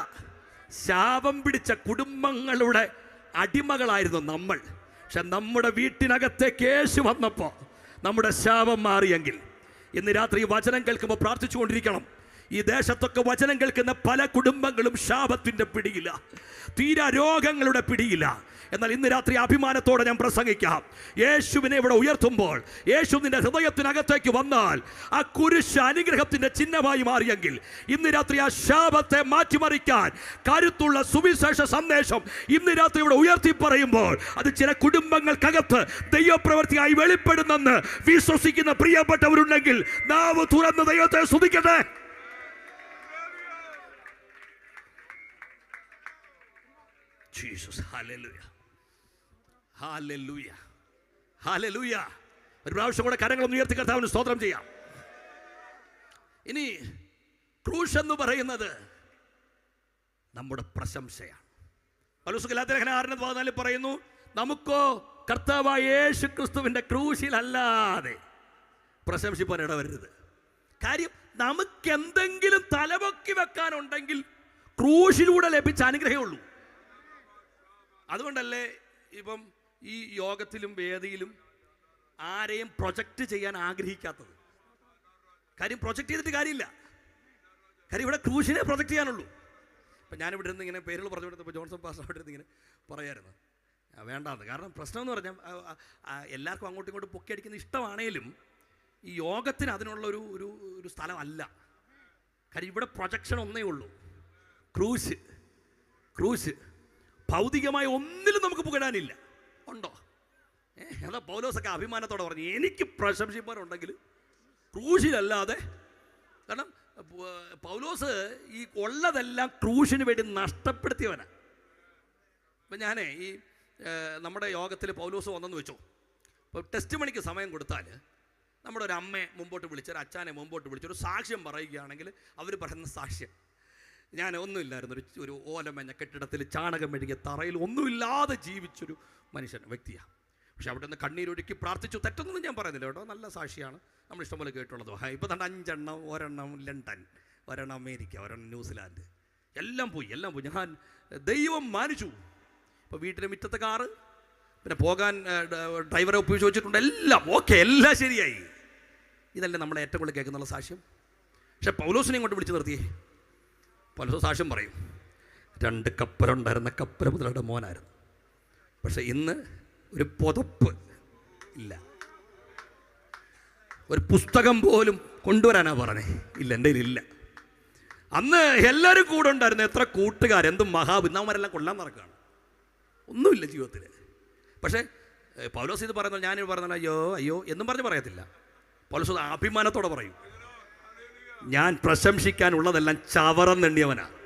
ശാപം പിടിച്ച കുടുംബങ്ങളുടെ അടിമകളായിരുന്നു നമ്മൾ. പക്ഷെ നമ്മുടെ വീട്ടിനകത്തേക്ക് യേശു വന്നപ്പോൾ നമ്മുടെ ശാപം മാറിയെങ്കിൽ ഇന്ന് രാത്രി വചനം കേൾക്കുമ്പോൾ പ്രാർത്ഥിച്ചു കൊണ്ടിരിക്കണം. ഈ ദേശത്തൊക്കെ വചനം കേൾക്കുന്ന പല കുടുംബങ്ങളും ശാപത്തിൻ്റെ പിടിയില്ല, തീരാ രോഗങ്ങളുടെ പിടിയില്ല. എന്നാൽ ഇന്ന് രാത്രി അഭിമാനത്തോടെ ഞാൻ പ്രസംഗിക്കാം, യേശുവിനെ ഇവിടെ ഉയർത്തുമ്പോൾ, യേശു നിന്റെ ഹൃദയത്തിനകത്തേക്ക് വന്നാൽ ആ കുരിശ് അനുഗ്രഹത്തിൻ്റെ ചിഹ്നമായി മാറിയെങ്കിൽ ഇന്ന് രാത്രി ആ ശാപത്തെ മാറ്റിമറിക്കാൻ കരുത്തുള്ള സുവിശേഷ സന്ദേശം ഇന്ന് രാത്രി ഇവിടെ ഉയർത്തി പറയുമ്പോൾ അത് ചില കുടുംബങ്ങൾക്കകത്ത് ദൈവപ്രവൃത്തിയായി വെളിപ്പെടുന്നെന്ന് വിശ്വസിക്കുന്ന പ്രിയപ്പെട്ടവരുണ്ടെങ്കിൽ നാവ് തുറന്ന് ദൈവത്തെ സ്തുതിക്കട്ടെ. Jesus, hallelujah, hallelujah, hallelujah. ഒരു പ്രാവശ്യം കൂടെ കരങ്ങളൊന്ന് ഉയർത്തി കർത്താവിന് സ്തോത്രം ചെയ്യാം. ഇനി ക്രൂശ് എന്ന് പറയുന്നത് നമ്മുടെ പ്രശംസയാണ്. പൗലോസ് ഗലാത്യലേഖനം 6:14 പറയുന്നു, നമുക്കോ കർത്താവായ യേശു ക്രിസ്തുവിന്റെ ക്രൂശിലല്ലാതെ പ്രശംസിപ്പാൻ ഇടവരരുത്. കാര്യം, നമുക്ക് എന്തെങ്കിലും തലപൊക്കി വെക്കാനുണ്ടെങ്കിൽ ക്രൂശിലൂടെ ലഭിച്ച അനുഗ്രഹമേ ഉള്ളൂ. അതുകൊണ്ടല്ലേ ഇപ്പം ഈ യോഗത്തിലും വേദിയിലും ആരെയും പ്രൊജക്റ്റ് ചെയ്യാൻ ആഗ്രഹിക്കാത്തത്. കാര്യം, പ്രൊജക്റ്റ് ചെയ്തിട്ട് കാര്യമില്ല. കാര്യം ഇവിടെ ക്രൂശിനെ പ്രൊജക്റ്റ് ചെയ്യാനുള്ളൂ. ഇപ്പം ഞാനിവിടെ ഇരുന്ന് ഇങ്ങനെ പേരുകൾ പറഞ്ഞു കൊടുത്തപ്പോൾ ജോൺസൺ പാസ്റ്റർ അവിടെ ഇരുന്ന് ഇങ്ങനെ പറയായിരുന്നു, വേണ്ടാന്ന്. കാരണം പ്രശ്നം എന്ന് പറഞ്ഞാൽ എല്ലാവർക്കും അങ്ങോട്ടും ഇങ്ങോട്ടും പൊക്കി അടിക്കുന്ന ഇഷ്ടമാണേലും ഈ യോഗത്തിന് അതിനുള്ള ഒരു സ്ഥലമല്ല. കാര്യം ഇവിടെ പ്രൊജക്ഷൻ ഒന്നേ ഉള്ളൂ, ക്രൂശ്. ക്രൂശ് ഭൗതികമായ ഒന്നിലും നമുക്ക് പുകഴാനില്ല. ഉണ്ടോ? അതാ പൗലോസൊക്കെ അഭിമാനത്തോടെ പറഞ്ഞു, എനിക്ക് പ്രശംസിപ്പാനുണ്ടെങ്കിൽ ക്രൂശിലല്ലാതെ. കാരണം പൗലോസ് ഈ ഉള്ളതെല്ലാം ക്രൂശിന് വേണ്ടി നഷ്ടപ്പെടുത്തിയവനാണ്. ഇപ്പം ഞാനേ ഈ നമ്മുടെ യോഗത്തിൽ പൗലോസ് വന്നെന്ന് വെച്ചോ, ഇപ്പോൾ ടെസ്റ്റ് മണിക്ക് സമയം കൊടുത്താൽ നമ്മുടെ ഒരു അമ്മയെ മുമ്പോട്ട് വിളിച്ചൊരു അച്ഛനെ മുമ്പോട്ട് വിളിച്ചൊരു സാക്ഷ്യം പറയുകയാണെങ്കിൽ അവർ പറയുന്ന സാക്ഷ്യം, ഞാൻ ഒന്നുമില്ലായിരുന്നു, ഒരു ഓലമഞ്ഞ കെട്ടിടത്തിൽ ചാണകം മെഴുകിയ തറയിൽ ഒന്നുമില്ലാതെ ജീവിച്ചൊരു വ്യക്തിയാണ്. പക്ഷെ അവിടെ നിന്ന് കണ്ണീരൊഴുക്കി പ്രാർത്ഥിച്ചു. തെറ്റൊന്നും ഞാൻ പറയുന്നില്ല കേട്ടോ, നല്ല സാക്ഷിയാണ്, നമ്മൾ ഇഷ്ടംപോലെ കേട്ടുള്ളത്. ഇപ്പോൾ തന്നെ 5 എണ്ണം, ഒരെണ്ണം ലണ്ടൻ, ഒരെണ്ണം അമേരിക്ക, ഒരെണ്ണം ന്യൂസിലാൻഡ്, എല്ലാം പോയി. ഞാൻ ദൈവം മാനിച്ചു. ഇപ്പോൾ വീട്ടിലെ മുറ്റത്തെ കാറ്, പിന്നെ പോകാൻ ഡ്രൈവറെ ഒപ്പിച്ച് വെച്ചിട്ടുണ്ട്, എല്ലാം ഓക്കെ, എല്ലാം ശരിയായി. ഇതല്ലേ നമ്മളെ ഏറ്റവും കൂടുതൽ കേൾക്കുന്നുള്ള സാക്ഷ്യം. പക്ഷെ പൗലോസിനെ ഇങ്ങോട്ട് വിളിച്ചു നിർത്തിയേ, പൗലോസ് സാക്ഷ്യം പറയും. 2 കപ്പലുണ്ടായിരുന്ന കപ്പൽ മുതലാളിയുടെ മോനായിരുന്നു. പക്ഷെ ഇന്ന് ഒരു പുതപ്പ് ഇല്ല, ഒരു പുസ്തകം പോലും കൊണ്ടുവരാനാ പറഞ്ഞേ, ഇല്ല, എൻ്റെ കയ്യിലില്ല. അന്ന് എല്ലാവരും കൂടെ ഉണ്ടായിരുന്നു, എത്ര കൂട്ടുകാർ, എന്തും മഹാബിന്ദവന്മാരെല്ലാം കൊല്ലാൻ നടക്കുകയാണ്, ഒന്നുമില്ല ജീവിതത്തിൽ. പക്ഷേ പൗലോസ് ഇത് പറയുന്നത്, ഞാൻ പറഞ്ഞാൽ അയ്യോ അയ്യോ എന്നും പറഞ്ഞ് പറയത്തില്ല. പൗലോസ് അഭിമാനത്തോടെ പറയും, ഞാൻ പ്രശംസിക്കാനുള്ളതെല്ലാം ചവറന്നെണ്ണിയവനാണ്.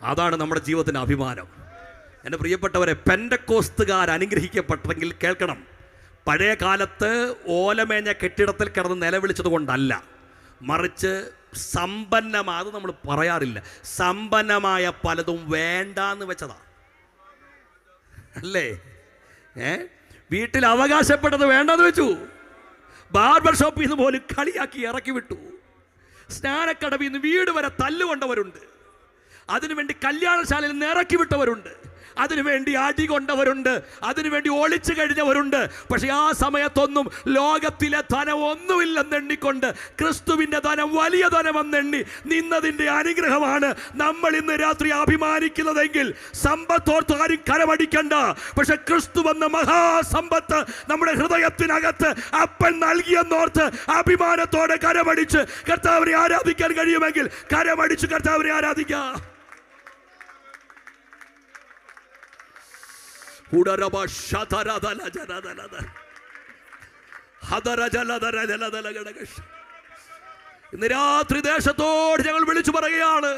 അതാണ് നമ്മുടെ ജീവിതത്തിൻ്റെ അഭിമാനം. എൻ്റെ പ്രിയപ്പെട്ടവരെ, പെന്തക്കോസ്തുകാർ അനുഗ്രഹിക്കപ്പെട്ടെങ്കിൽ കേൾക്കണം, പഴയ കാലത്ത് ഓലമേഞ്ഞ കെട്ടിടത്തിൽ കിടന്ന് നിലവിളിച്ചത് കൊണ്ടല്ല, മറിച്ച് സമ്പന്നമായ, അത് നമ്മൾ പറയാറില്ല, സമ്പന്നമായ പലതും വേണ്ടാന്ന് വെച്ചതാ അല്ലേ? വീട്ടിൽ അവകാശപ്പെട്ടത് വേണ്ടെന്ന് വെച്ചു. ബാർബർ ഷോപ്പിൽ നിന്ന് പോലും കളിയാക്കി ഇറക്കി വിട്ടു. സ്നാനക്കടവിൽ നിന്ന് വീട് വരെ തല്ലുകൊണ്ടവരുണ്ട്. അതിനുവേണ്ടി കല്യാണശാലയിൽ നിന്ന് ഇറക്കി വിട്ടവരുണ്ട്. അതിനുവേണ്ടി അടി കൊണ്ടവരുണ്ട്. അതിനുവേണ്ടി ഒളിച്ചു കഴിഞ്ഞവരുണ്ട്. പക്ഷെ ആ സമയത്തൊന്നും ലോകത്തിലെ ധനം ഒന്നുമില്ലെന്നെണ്ണിക്കൊണ്ട് ക്രിസ്തുവിൻ്റെ ധനം വലിയ ധനമെന്നെണ്ണി നിന്നതിൻ്റെ അനുഗ്രഹമാണ് നമ്മൾ ഇന്ന് രാത്രി അഭിമാനിക്കുന്നതെങ്കിൽ സമ്പത്തോർത്ത് ആരും കരമടിക്കണ്ട. പക്ഷെ ക്രിസ്തു വന്ന മഹാസമ്പത്ത് നമ്മുടെ ഹൃദയത്തിനകത്ത് അപ്പൻ നൽകിയെന്നോർത്ത് അഭിമാനത്തോടെ കരമടിച്ച് കർത്താവിനെ ആരാധിക്കാൻ കഴിയുമെങ്കിൽ കരമടിച്ച് കർത്താവിനെ ആരാധിക്കാം. ഇന്ന് രാത്രി ദേശത്തോട് ഞങ്ങൾ വിളിച്ചു പറയുകയാണ്,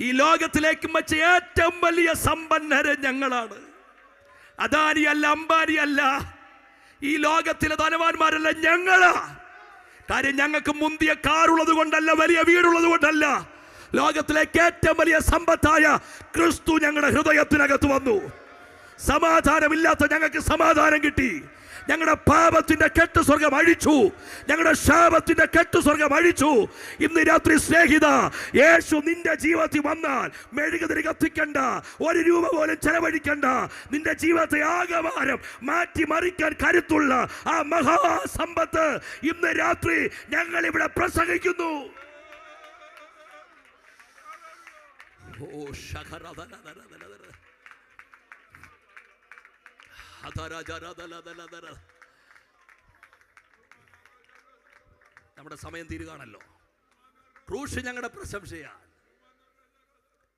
ഈ ലോകത്തിലേക്കും വെച്ച് ഏറ്റവും വലിയ സമ്പന്നര് ഞങ്ങളാണ്. അദാനിയല്ല, അംബാനിയല്ല, ഈ ലോകത്തിലെ ധനവാന്മാരല്ല, ഞങ്ങളാ. കാര്യം ഞങ്ങൾക്ക് മുന്തിയ കാറുള്ളത് കൊണ്ടല്ല, വലിയ വീടുള്ളത് കൊണ്ടല്ല, ലോകത്തിലേക്ക് ഏറ്റവും വലിയ സമ്പത്തായ ക്രിസ്തു ഞങ്ങളുടെ ഹൃദയത്തിനകത്ത് വന്നു. സമാധാനമില്ലാത്ത ഞങ്ങൾക്ക് സമാധാനം കിട്ടി. ഞങ്ങളുടെ പാപത്തിന്റെ കെട്ട് സ്വർഗം അഴിച്ചു. ഞങ്ങളുടെ ശാപത്തിന്റെ കെട്ട് സ്വർഗം അഴിച്ചു. ഇന്ന് രാത്രി സ്നേഹിത, യേശു നിന്റെ ജീവിതത്തിൽ വന്നാൽ മെഴുകുതിരി കത്തിക്കണ്ട, 1 രൂപ പോലും ചെലവഴിക്കണ്ട. നിന്റെ ജീവിതത്തെ ആകമാനം മാറ്റി മറിക്കാൻ കരുത്തുള്ള ആ മഹാസമ്പത്ത് ഇന്ന് രാത്രി ഞങ്ങൾ ഇവിടെ പ്രസംഗിക്കുന്നു. നമ്മുടെ സമയം തീരുകയാണല്ലോ. ക്രൂശ് ഞങ്ങളുടെ പ്രശംസയാണ്.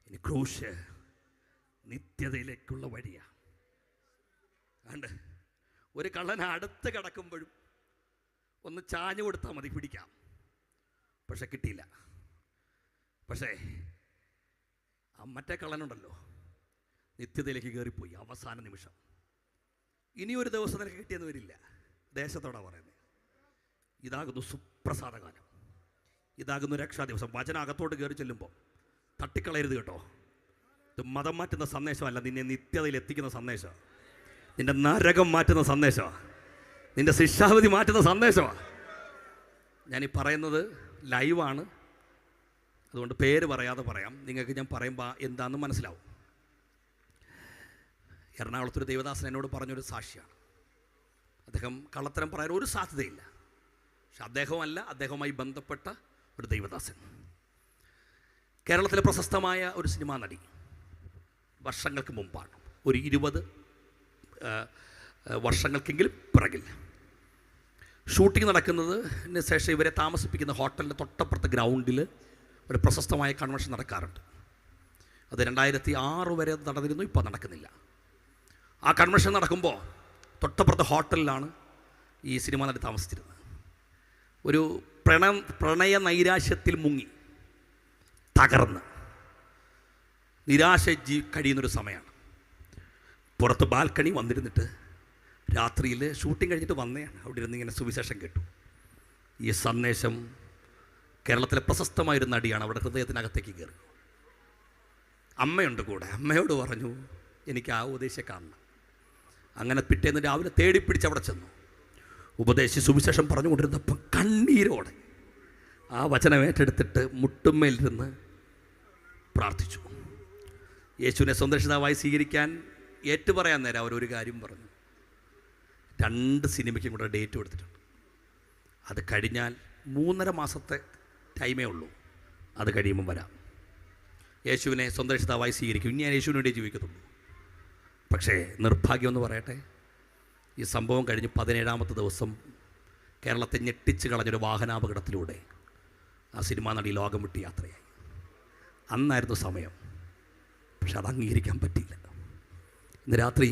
ഇനി ക്രൂശ് നിത്യതയിലേക്കുള്ള വഴിയാണ്. കണ്ട് ഒരു കള്ളനെ അടുത്ത് കിടക്കുമ്പോഴും ഒന്ന് ചാഞ്ഞു കൊടുത്താൽ മതി, പിടിക്കാം. പക്ഷെ കിട്ടിയില്ല. പക്ഷേ ആ മറ്റേ കള്ളനുണ്ടല്ലോ, നിത്യതയിലേക്ക് കയറിപ്പോയി അവസാന നിമിഷം. ഇനിയൊരു ദിവസം നിനക്ക് കിട്ടിയെന്ന് വരില്ല. ദേശത്തോടാ പറയുന്നത്. ഇതാകുന്നു സുപ്രസാദകാലം, ഇതാകുന്നു രക്ഷാ ദിവസം. വചനം അകത്തോട്ട് കയറി ചെല്ലുമ്പോൾ തട്ടിക്കളയരുത് കേട്ടോ. ഇത് മതം മാറ്റുന്ന സന്ദേശമല്ല, നിന്നെ നിത്യതയിൽ എത്തിക്കുന്ന സന്ദേശമാണ്. നിന്റെ നരകം മാറ്റുന്ന സന്ദേശമാണ്. നിന്റെ ശിക്ഷാവിധി മാറ്റുന്ന സന്ദേശമാണ്. ഞാനീ പറയുന്നത് ലൈവാണ്, അതുകൊണ്ട് പേര് പറയാതെ പറയാം. നിങ്ങൾക്ക് ഞാൻ പറയുമ്പോൾ എന്താണെന്ന് മനസ്സിലാവും. എറണാകുളത്തൊരു ദൈവദാസൻ എന്നോട് പറഞ്ഞൊരു സാക്ഷിയാണ്. അദ്ദേഹം കള്ളത്തരം പറയാൻ ഒരു സാധ്യതയില്ല. പക്ഷെ അദ്ദേഹമല്ല, അദ്ദേഹവുമായി ബന്ധപ്പെട്ട ഒരു ദൈവദാസൻ, കേരളത്തിലെ പ്രശസ്തമായ ഒരു സിനിമാ നടി. വർഷങ്ങൾക്ക് മുമ്പാണ്, ഒരു 20 വർഷങ്ങൾക്കെങ്കിലും പിറകിൽ. ഷൂട്ടിംഗ് നടക്കുന്നതിന് ശേഷം ഇവരെ താമസിപ്പിക്കുന്ന ഹോട്ടലിൻ്റെ തൊട്ടപ്പുറത്തെ ഗ്രൗണ്ടിൽ ഒരു പ്രശസ്തമായ കൺവെൻഷൻ നടക്കാറുണ്ട്. അത് 2006 വരെ നടന്നിരുന്നു, ഇപ്പോൾ നടക്കുന്നില്ല. ആ കൺവെൻഷൻ നടക്കുമ്പോൾ തൊട്ടപ്പുറത്തെ ഹോട്ടലിലാണ് ഈ സിനിമ നടി താമസിച്ചിരുന്നത്. ഒരു പ്രണയ നൈരാശ്യത്തിൽ മുങ്ങി തകർന്ന് നിരാശ കഴിയുന്നൊരു സമയമാണ്. പുറത്ത് ബാൽക്കണി വന്നിരുന്നിട്ട് രാത്രിയിൽ ഷൂട്ടിംഗ് കഴിഞ്ഞിട്ട് വന്നതാണ്. അവിടെ ഇരുന്ന് ഇങ്ങനെ സുവിശേഷം കേട്ടു. ഈ സന്ദേശം കേരളത്തിലെ പ്രശസ്തമായൊരു നടിയാണ്. അവിടെ ഹൃദയത്തിനകത്തേക്ക് കയറി. അമ്മയുണ്ട് കൂടെ. അമ്മയോട് പറഞ്ഞു, എനിക്ക് ആ ഉപദേശം കാണണം. അങ്ങനെ പിറ്റേന്ന് രാവിലെ തേടിപ്പിടിച്ച് അവിടെ ചെന്നു. ഉപദേശി സുവിശേഷം പറഞ്ഞുകൊണ്ടിരുന്നപ്പം കണ്ണീരോടെ ആ വചനം ഏറ്റെടുത്തിട്ട് മുട്ടുമ്മേലിരുന്ന് പ്രാർത്ഥിച്ചു. യേശുവിനെ സ്വന്തം രക്ഷിതാവായി സ്വീകരിക്കാൻ ഏറ്റുപറയാൻ നേരം അവരൊരു കാര്യം പറഞ്ഞു. 2 സിനിമയ്ക്കും കൂടെ ഡേറ്റ് കൊടുത്തിട്ടുണ്ട്. അത് കഴിഞ്ഞാൽ 3.5 മാസത്തെ ടൈമേ ഉള്ളൂ. അത് കഴിയുമ്പം വരാം. യേശുവിനെ സ്വന്തം രക്ഷിതാവായി സ്വീകരിക്കും. ഇനി ഞാൻ യേശുവിന് വേണ്ടി ജീവിക്കത്തുള്ളൂ. പക്ഷേ നിർഭാഗ്യം എന്ന് പറയട്ടെ, ഈ സംഭവം കഴിഞ്ഞ് 17-ാമത്തെ ദിവസം കേരളത്തെ ഞെട്ടിച്ച് കളഞ്ഞൊരു വാഹനാപകടത്തിലൂടെ ആ സിനിമാ നടി ലോകം വിട്ട് യാത്രയായി. അന്നായിരുന്നു സമയം. പക്ഷെ അത് അംഗീകരിക്കാൻ പറ്റിയില്ല. ഇന്ന് രാത്രി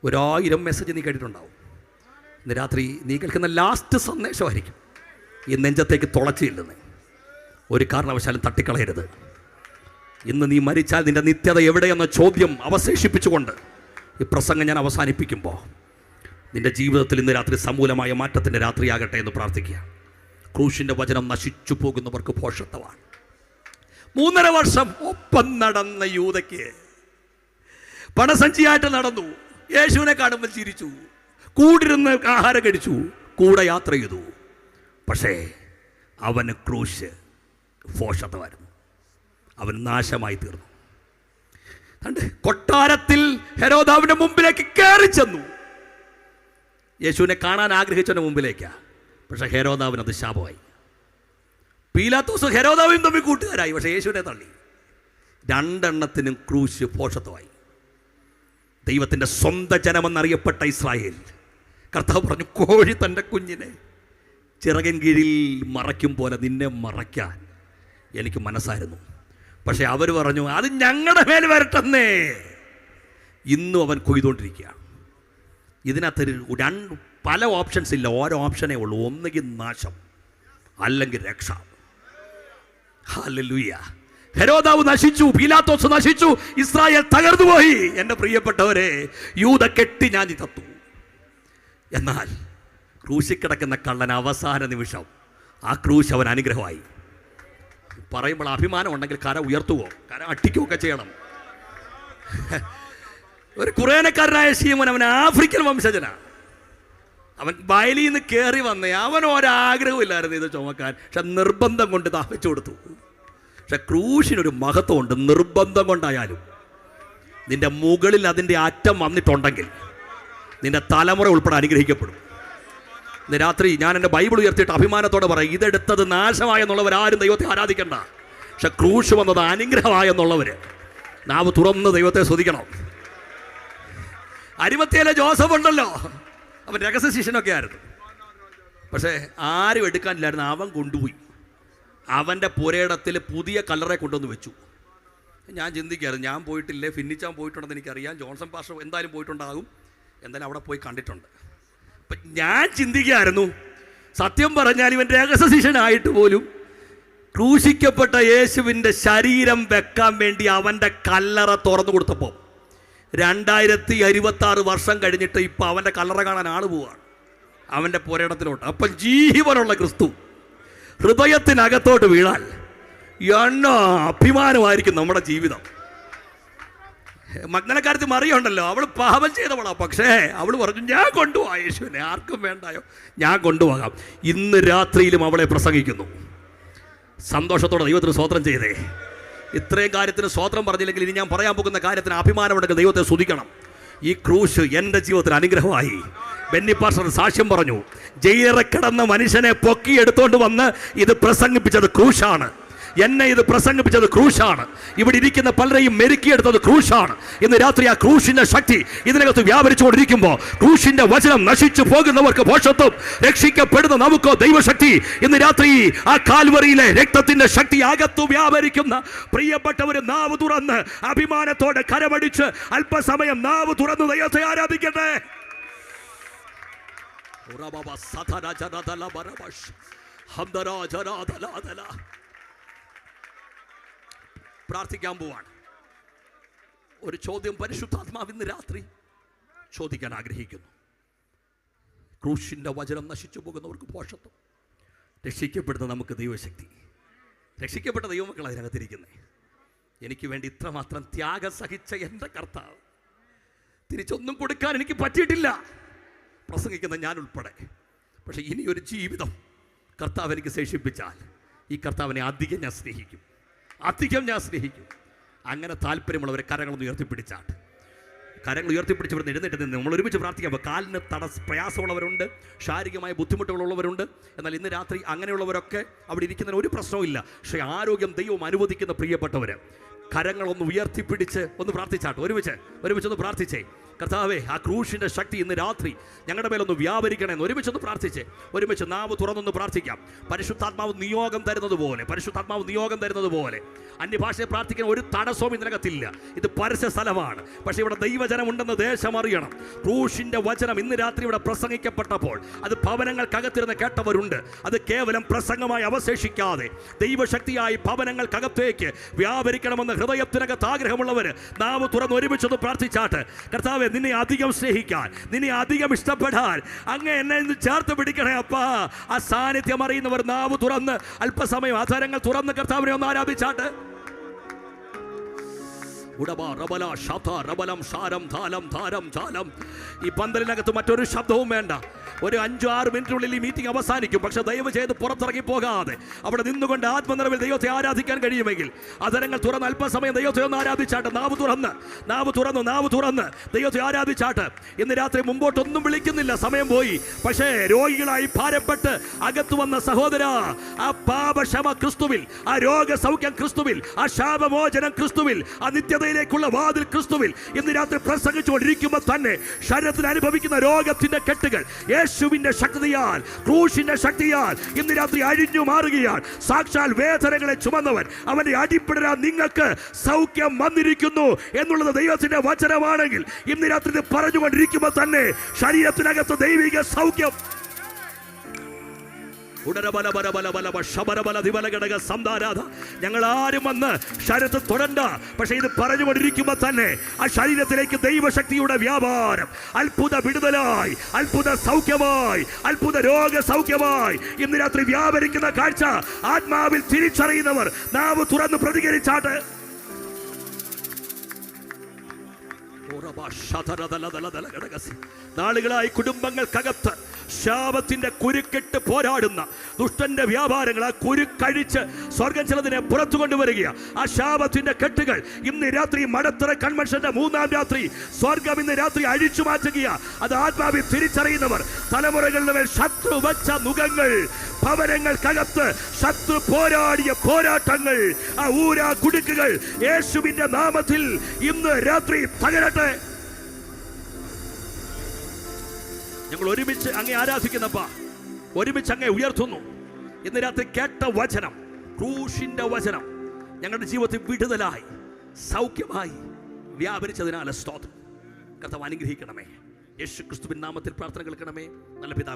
1000 മെസ്സേജ് നീ കേട്ടിട്ടുണ്ടാവും. ഇന്ന് രാത്രി നീ കേൾക്കുന്ന ലാസ്റ്റ് സന്ദേശമായിരിക്കും ഈ നെഞ്ചത്തേക്ക് തുളച്ചില്ലെന്ന്. ഒരു കാരണവശാലും തട്ടിക്കളയരുത്. ഇന്ന് നീ മരിച്ചാൽ നിൻ്റെ നിത്യത എവിടെയെന്ന ചോദ്യം അവശേഷിപ്പിച്ചുകൊണ്ട് ഈ പ്രസംഗം ഞാൻ അവസാനിപ്പിക്കുമ്പോൾ നിൻ്റെ ജീവിതത്തിൽ ഇന്ന് രാത്രി സമൂലമായ മാറ്റത്തിൻ്റെ രാത്രിയാകട്ടെ എന്ന് പ്രാർത്ഥിക്കുക. ക്രൂശിൻ്റെ വചനം നശിച്ചു പോകുന്നവർക്ക് ഭോഷത്വമാണ്. 3.5 വർഷം ഒപ്പം നടന്ന യൂദയ്ക്ക് പണസഞ്ചിയായിട്ട് നടന്നു. യേശുവിനെ കാണുമ്പോൾ ചിരിച്ചു, കൂടിരുന്ന് ആഹാരം കഴിച്ചു, കൂടെ യാത്ര ചെയ്തു. പക്ഷേ അവന് ക്രൂശ് ഭോഷത്വമായിരുന്നു. അവൻ നാശമായി തീർന്നു. കൊട്ടാരത്തിൽ ഹെരോദാവിൻ്റെ മുമ്പിലേക്ക് കയറി ചെന്നു. യേശുവിനെ കാണാൻ ആഗ്രഹിച്ചവൻ്റെ മുമ്പിലേക്കാണ്. പക്ഷേ ഹെരോദാവിനത് ശാപമായി. പീലാത്തോസ് ഹെരോദാവും തമ്മിൽ കൂട്ടുകാരായി. പക്ഷേ യേശുവിനെ തള്ളി. 2 എണ്ണത്തിനും ക്രൂശ് ഭോഷത്വമായി. ദൈവത്തിൻ്റെ സ്വന്തം ജനമെന്നറിയപ്പെട്ട ഇസ്രായേൽ, കർത്താവ് പറഞ്ഞു, കോഴി തൻ്റെ കുഞ്ഞിനെ ചിറകിൻ കീഴിൽ മറയ്ക്കും പോലെ നിന്നെ മറയ്ക്കാൻ എനിക്ക് മനസ്സായിരുന്നു. പക്ഷേ അവർ പറഞ്ഞു, അത് ഞങ്ങളുടെ മേൽ വരട്ടെന്നേ. ഇന്നും അവൻ കൊയ്തുകൊണ്ടിരിക്കുകയാണ്. ഇതിനകത്ത് പല ഓപ്ഷൻസ് ഇല്ല, ഓരോ ഓപ്ഷനേ ഉള്ളൂ. ഒന്നുകിൽ നാശം, അല്ലെങ്കിൽ രക്ഷ. ഹല്ലേലൂയ. ഹെരോദാവ് നശിച്ചു, പീലാത്തോസ് നശിച്ചു, ഇസ്രായേൽ തകർന്നുപോയി. എൻ്റെ പ്രിയപ്പെട്ടവരെ, യൂദ കെട്ടി ഞാൻ തത്തു. എന്നാൽ ക്രൂശിൽ കിടക്കുന്ന കള്ളൻ അവസാന നിമിഷം ആ ക്രൂശ് അവൻ അനുഗ്രഹമായി. പറയുമ്പോൾ അഭിമാനം ഉണ്ടെങ്കിൽ കര ഉയർത്തുവോ, കര അട്ടിക്കുകയൊക്കെ ചെയ്യണം. ഒരു കുറേനക്കാരനായ ശീമോൻ, അവൻ ആഫ്രിക്കൻ വംശജനാണ്. അവൻ വയലിൽ നിന്ന് കയറി വന്നേ. അവൻ ഒരാഗ്രഹവും ഇല്ലായിരുന്നു ഇത് ചുമക്കാൻ. പക്ഷെ നിർബന്ധം കൊണ്ട് താപിച്ചു കൊടുത്തു. പക്ഷെ ക്രൂശിനൊരു മഹത്വമുണ്ട്. നിർബന്ധം കൊണ്ടായാലും നിന്റെ മുകളിൽ അതിൻ്റെ അറ്റം വന്നിട്ടുണ്ടെങ്കിൽ നിന്റെ തലമുറ ഉൾപ്പെടെ അനുഗ്രഹിക്കപ്പെടും. ഇന്ന് രാത്രി ഞാൻ എൻ്റെ ബൈബിൾ ഉയർത്തിയിട്ട് അഭിമാനത്തോടെ പറയും, ഇതെടുത്തത് നാശമായെന്നുള്ളവരാരും ദൈവത്തെ ആരാധിക്കണ്ട. പക്ഷെ ക്രൂശ് വന്നത് അനുഗ്രഹമായെന്നുള്ളവർ നാവ് തുറന്ന് ദൈവത്തെ സ്തുതിക്കണം. അരിമത്തയിലെ ജോസഫ് ഉണ്ടല്ലോ, അവൻ രഹസ്യ ശിഷ്യനൊക്കെ ആയിരുന്നു. പക്ഷേ ആരും എടുക്കാനില്ലായിരുന്നു. അവൻ കൊണ്ടുപോയി അവൻ്റെ പുരയിടത്തിൽ പുതിയ കല്ലറെ കൊണ്ടുവന്ന് വെച്ചു. ഞാൻ ചിന്തിക്കായിരുന്നു, ഞാൻ പോയിട്ടില്ലേ, ഫിന്നിച്ചാൻ പോയിട്ടുണ്ടെന്ന് എനിക്കറിയാം, ജോൺസൺ പാസ്റ്റർ എന്തായാലും പോയിട്ടുണ്ടാകും, എന്തായാലും അവിടെ പോയി കണ്ടിട്ടുണ്ട്. അപ്പം ഞാൻ ചിന്തിക്കായിരുന്നു, സത്യം പറഞ്ഞാൽ ഇവൻ രഹസ്യ ശിഷ്യനായിട്ട് പോലും ക്രൂശിക്കപ്പെട്ട യേശുവിൻ്റെ ശരീരം വെക്കാൻ വേണ്ടി അവൻ്റെ കല്ലറ തുറന്നു കൊടുത്തപ്പോൾ 2026 വർഷം കഴിഞ്ഞിട്ട് ഇപ്പം അവൻ്റെ കല്ലറ കാണാൻ ആൾ പോവാണ് അവൻ്റെ പുരയിടത്തിലോട്ട്. അപ്പം ജീവനുള്ള ക്രിസ്തു ഹൃദയത്തിനകത്തോട്ട് വീണാൽ എണ്ണ അഭിമാനമായിരിക്കും നമ്മുടെ ജീവിതം. മഗ്ദലക്കാരത്തി മറിയുണ്ടല്ലോ, അവൾ പാപം ചെയ്തവളാ. പക്ഷേ അവൾ പറഞ്ഞു, ഞാൻ കൊണ്ടുപോകാം യേശുവിനെ, ആർക്കും വേണ്ടായോ, ഞാൻ കൊണ്ടുപോകാം. ഇന്ന് രാത്രിയിലും അവളെ പ്രസംഗിക്കുന്നു. സന്തോഷത്തോടെ ദൈവത്തിന് സ്തോത്രം ചെയ്തേ. ഇത്രയും കാര്യത്തിന് സ്തോത്രം പറഞ്ഞില്ലെങ്കിൽ ഇനി ഞാൻ പറയാൻ പോകുന്ന കാര്യത്തിന് അഭിമാനമുണ്ടെങ്കിൽ ദൈവത്തെ സ്തുതിക്കണം. ഈ ക്രൂശ് എൻ്റെ ജീവിതത്തിൽ അനുഗ്രഹമായി. ബെന്നി പാസ്റ്റർ സാക്ഷ്യം പറഞ്ഞു, ജയിലറെ കിടന്ന മനുഷ്യനെ പൊക്കിയെടുത്തോണ്ട് വന്ന് ഇത് പ്രസംഗിപ്പിച്ചത് ക്രൂശാണ്. എന്നെ ഇത് പ്രസംഗിപ്പിച്ചത് ക്രൂശാണ്. ഇവിടെ ഇരിക്കുന്ന പലരെയും മെരുക്കിയെടുത്തത് ക്രൂശാണ്. ഇന്ന് രാത്രി ആ ക്രൂശിന്റെ ശക്തി ഇതിനകത്ത് വ്യാപരിച്ചുകൊണ്ടിരിക്കുമ്പോൾ ക്രൂശിന്റെ വചനം നശിച്ചു പോകുന്നവർക്ക് ഭോഷത്വം, രക്ഷിക്കപ്പെടുന്ന നമുക്കോ ദൈവശക്തി. ഇന്ന് രാത്രി ആ കാൽവറിയിലെ രക്തത്തിന്റെ ശക്തി അകത്തു വ്യാപരിക്കുന്ന പ്രിയപ്പെട്ടവര് നാവ് തുറന്ന് അഭിമാനത്തോടെ കരമടിച്ച് അല്പസമയം നാവ് തുറന്ന് ദൈവത്തെ ആരാധിക്കട്ടെ. പ്രാർത്ഥിക്കാൻ പോവാണ്. ഒരു ചോദ്യം പരിശുദ്ധാത്മാവ് ഇന്ന് രാത്രി ചോദിക്കാൻ ആഗ്രഹിക്കുന്നു. ക്രൂശിൻ്റെ വചനം നശിച്ചു പോകുന്നവർക്ക് ഭോഷത്വം, രക്ഷിക്കപ്പെടുന്ന നമുക്ക് ദൈവശക്തി. രക്ഷിക്കപ്പെട്ട ദൈവമക്കൾ അതിനകത്തിരിക്കുന്നേ. എനിക്ക് വേണ്ടി ഇത്രമാത്രം ത്യാഗം സഹിച്ച എൻ്റെ കർത്താവ് തിരിച്ചൊന്നും കൊടുക്കാൻ എനിക്ക് പറ്റിയിട്ടില്ല, പ്രസംഗിക്കുന്ന ഞാൻ ഉൾപ്പെടെ. പക്ഷേ ഇനിയൊരു ജീവിതം കർത്താവ് എനിക്ക് ശേഷിപ്പിച്ചാൽ ഈ കർത്താവിനെ അധികം ഞാൻ സ്നേഹിക്കും, അധികം ഞാൻ സ്നേഹിക്കും. അങ്ങനെ താല്പര്യമുള്ളവരെ കരങ്ങളൊന്ന് ഉയർത്തിപ്പിടിച്ചാട്ട് കരങ്ങൾ ഉയർത്തിപ്പിടിച്ച് ഇവിടുന്ന് എഴുന്നേറ്റ് നിന്ന് നമ്മൾ ഒരുമിച്ച് പ്രാർത്ഥിക്കാം. കാലിന് പ്രയാസമുള്ളവരുണ്ട്, ശാരീരികമായ ബുദ്ധിമുട്ടുകളുള്ളവരുണ്ട്. എന്നാൽ ഇന്ന് രാത്രി അങ്ങനെയുള്ളവരൊക്കെ അവിടെ ഇരിക്കുന്നതിന് ഒരു പ്രശ്നവുമില്ല. പക്ഷേ ആരോഗ്യം ദൈവം അനുവദിക്കുന്ന പ്രിയപ്പെട്ടവർ കരങ്ങളൊന്ന് ഉയർത്തിപ്പിടിച്ച് ഒന്ന് പ്രാർത്ഥിച്ചാട്ടെ. ഒരുമിച്ചൊന്ന് പ്രാർത്ഥിച്ചേ. കർത്താവേ, ആ ക്രൂശിൻ്റെ ശക്തി ഇന്ന് രാത്രി ഞങ്ങളുടെ മേലൊന്ന് വ്യാപരിക്കണമെന്ന് ഒരുമിച്ചൊന്ന് പ്രാർത്ഥിച്ചേ. ഒരുമിച്ച് നാവ് തുറന്നൊന്ന് പ്രാർത്ഥിക്കാം. പരിശുദ്ധാത്മാവ് നിയോഗം തരുന്നത് പോലെ അന്യഭാഷയെ പ്രാർത്ഥിക്കാൻ ഒരു തടസ്സവും ഇതിനകത്തില്ല. ഇത് പരസ്യ സ്ഥലമാണ്. പക്ഷേ ഇവിടെ ദൈവജനം ഉണ്ടെന്ന് ദേശം അറിയണം. ക്രൂശിൻ്റെ വചനം ഇന്ന് രാത്രി ഇവിടെ പ്രസംഗിക്കപ്പെട്ടപ്പോൾ അത് ഭവനങ്ങൾക്കകത്തിരുന്ന് കേട്ടവരുണ്ട്. അത് കേവലം പ്രസംഗമായി അവശേഷിക്കാതെ ദൈവശക്തിയായി ഭവനങ്ങൾക്കകത്തേക്ക് വ്യാപരിക്കണമെന്ന് ഹൃദയത്തിനകത്ത് ആഗ്രഹമുള്ളവർ നാവ് തുറന്ന് ഒരുമിച്ചൊന്ന് പ്രാർത്ഥിച്ചാട്ട്. കർത്താവേ, നിന്നെ അധികം സ്നേഹിക്കാൻ, നിന്നെ അധികം ഇഷ്ടപ്പെടാൻ അങ്ങ് എന്നെ ഇന്ന് ചേർത്ത് പിടിക്കണേ അപ്പാ. ആ സാന്നിധ്യം അറിയുന്നവർ നാവ് തുറന്ന് അല്പസമയം ആധാരങ്ങൾ തുറന്ന് കർത്താവിനെ ഒന്ന് ആരാധിച്ചാട്ട്. ഈ പന്തലിനകത്ത് മറ്റൊരു ശബ്ദവും വേണ്ട. ഒരു 5-6 മിനിറ്റിനുള്ളിൽ ഈ മീറ്റിംഗ് അവസാനിക്കും. പക്ഷെ ദയവ് ചെയ്ത് പുറത്തിറങ്ങി പോകാതെ അവിടെ നിന്നുകൊണ്ട് ആത്മനിറവിൽ ദൈവത്തെ ആരാധിക്കാൻ കഴിയുമെങ്കിൽ അതരങ്ങൾ തുറന്ന് അല്പസമയം ദൈവത്തെ ഒന്ന് ആരാധിച്ചാട്ട്. നാവ് തുറന്ന് ദൈവത്തെ ആരാധിച്ചാട്ട്. ഇന്ന് രാത്രി മുമ്പോട്ടൊന്നും വിളിക്കുന്നില്ല, സമയം പോയി. പക്ഷേ രോഗികളായി ഭാരപ്പെട്ട് അകത്തു വന്ന സഹോദര, ആ പാപക്ഷമ ക്രിസ്തുവിൽ, ആ രോഗസൗഖ്യം ക്രിസ്തുവിൽ, ആ ശാപമോചനം ക്രിസ്തുവിൽ, ആ നിത്യതയിലേക്കുള്ള വാതിൽ ക്രിസ്തുവിൽ ഇന്ന് രാത്രി പ്രസംഗിച്ചുകൊണ്ടിരിക്കുമ്പോൾ തന്നെ ശരീരത്തിൽ അനുഭവിക്കുന്ന രോഗത്തിന്റെ കെട്ടുകൾ യേശുവിന്റെ ശക്തിയാൽ, ക്രൂശിന്റെ ശക്തിയാൽ ഇന്ന് രാത്രി അഴിഞ്ഞു മാറുകയാണ്. സാക്ഷാൽ വേദനകളെ ചുമന്നവൻ അവന്റെ അടിപ്പിടരാൻ നിങ്ങൾക്ക് സൗഖ്യം വന്നിരിക്കുന്നു എന്നുള്ളത് ദൈവത്തിന്റെ വചനമാണെങ്കിൽ ഇന്ന് രാത്രി ഇത് പറഞ്ഞുകൊണ്ടിരിക്കുമ്പോൾ തന്നെ ശരീരത്തിനകത്ത് ദൈവിക സൗഖ്യം ഞങ്ങൾ ആരും വന്ന് ശരീരത്തിൽ തൊടണ്ട. പക്ഷെ ഇത് പറഞ്ഞുകൊണ്ടിരിക്കുമ്പോൾ തന്നെ ആ ശരീരത്തിലേക്ക് ദൈവശക്തിയുടെ വ്യാപാരം, അത്ഭുത വിടുതലായി, അത്ഭുത സൗഖ്യമായി, അത്ഭുത രോഗസൗഖ്യമായി ഇന്ന് രാത്രി വ്യാപരിക്കുന്ന കാഴ്ച ആത്മാവിൽ തിരിച്ചറിയുന്നവർ നാവ് തുറന്ന് പ്രതികരിച്ചാട്ട്. നാളുകളായി കുടുംബങ്ങൾക്കകത്ത് ശാപത്തിന്റെ കുരുക്കെട്ട് പോരാടുന്ന ദുഷ്ടന്റെ വ്യാപാരങ്ങൾ, ആ കുരുക്കഴിച്ച് സ്വർഗം ചിലതിനെ പുറത്തു കൊണ്ടുവരിക. ആ ശാപത്തിന്റെ കെട്ടുകൾ ഇന്ന് രാത്രി മടത്തറ കൺവെൻഷന്റെ 3-ാം രാത്രി സ്വർഗം ഇന്ന് രാത്രി അഴിച്ചു മാറ്റുക. അത് ആത്മാവിൽ തിരിച്ചറിയുന്നവർ തലമുറകളുടെ മേൽ ശത്രു വച്ച നുഖങ്ങൾ, ഭവനങ്ങൾക്കകത്ത് ശത്രു പോരാടിയ പോരാട്ടങ്ങൾ, ആ ഊരാ കുടുക്കുകൾ യേശുവിന്റെ നാമത്തിൽ ഇന്ന് രാത്രി തകരട്ടെ. ഞങ്ങൾ ഒരുമിച്ച് അങ്ങേ ആരാധിക്കുന്നപ്പാ, ഒരുമിച്ച് അങ്ങേ ഉയർത്തുന്നു. ഇന്ന് രാത്രി കേട്ട വചനം, ക്രൂശിന്റെ വചനം ഞങ്ങളുടെ ജീവിതത്തിൽ വിടുതലായി, സൗഖ്യമായി വ്യാപരിച്ചതിനാൽ സ്തോത്രം. കർത്താവ് അനുഗ്രഹിക്കണമേ. യേശു ക്രിസ്തുവിൻ നാമത്തിൽ പ്രാർത്ഥന കേൾക്കണമേ. നല്ല പിതാവേ.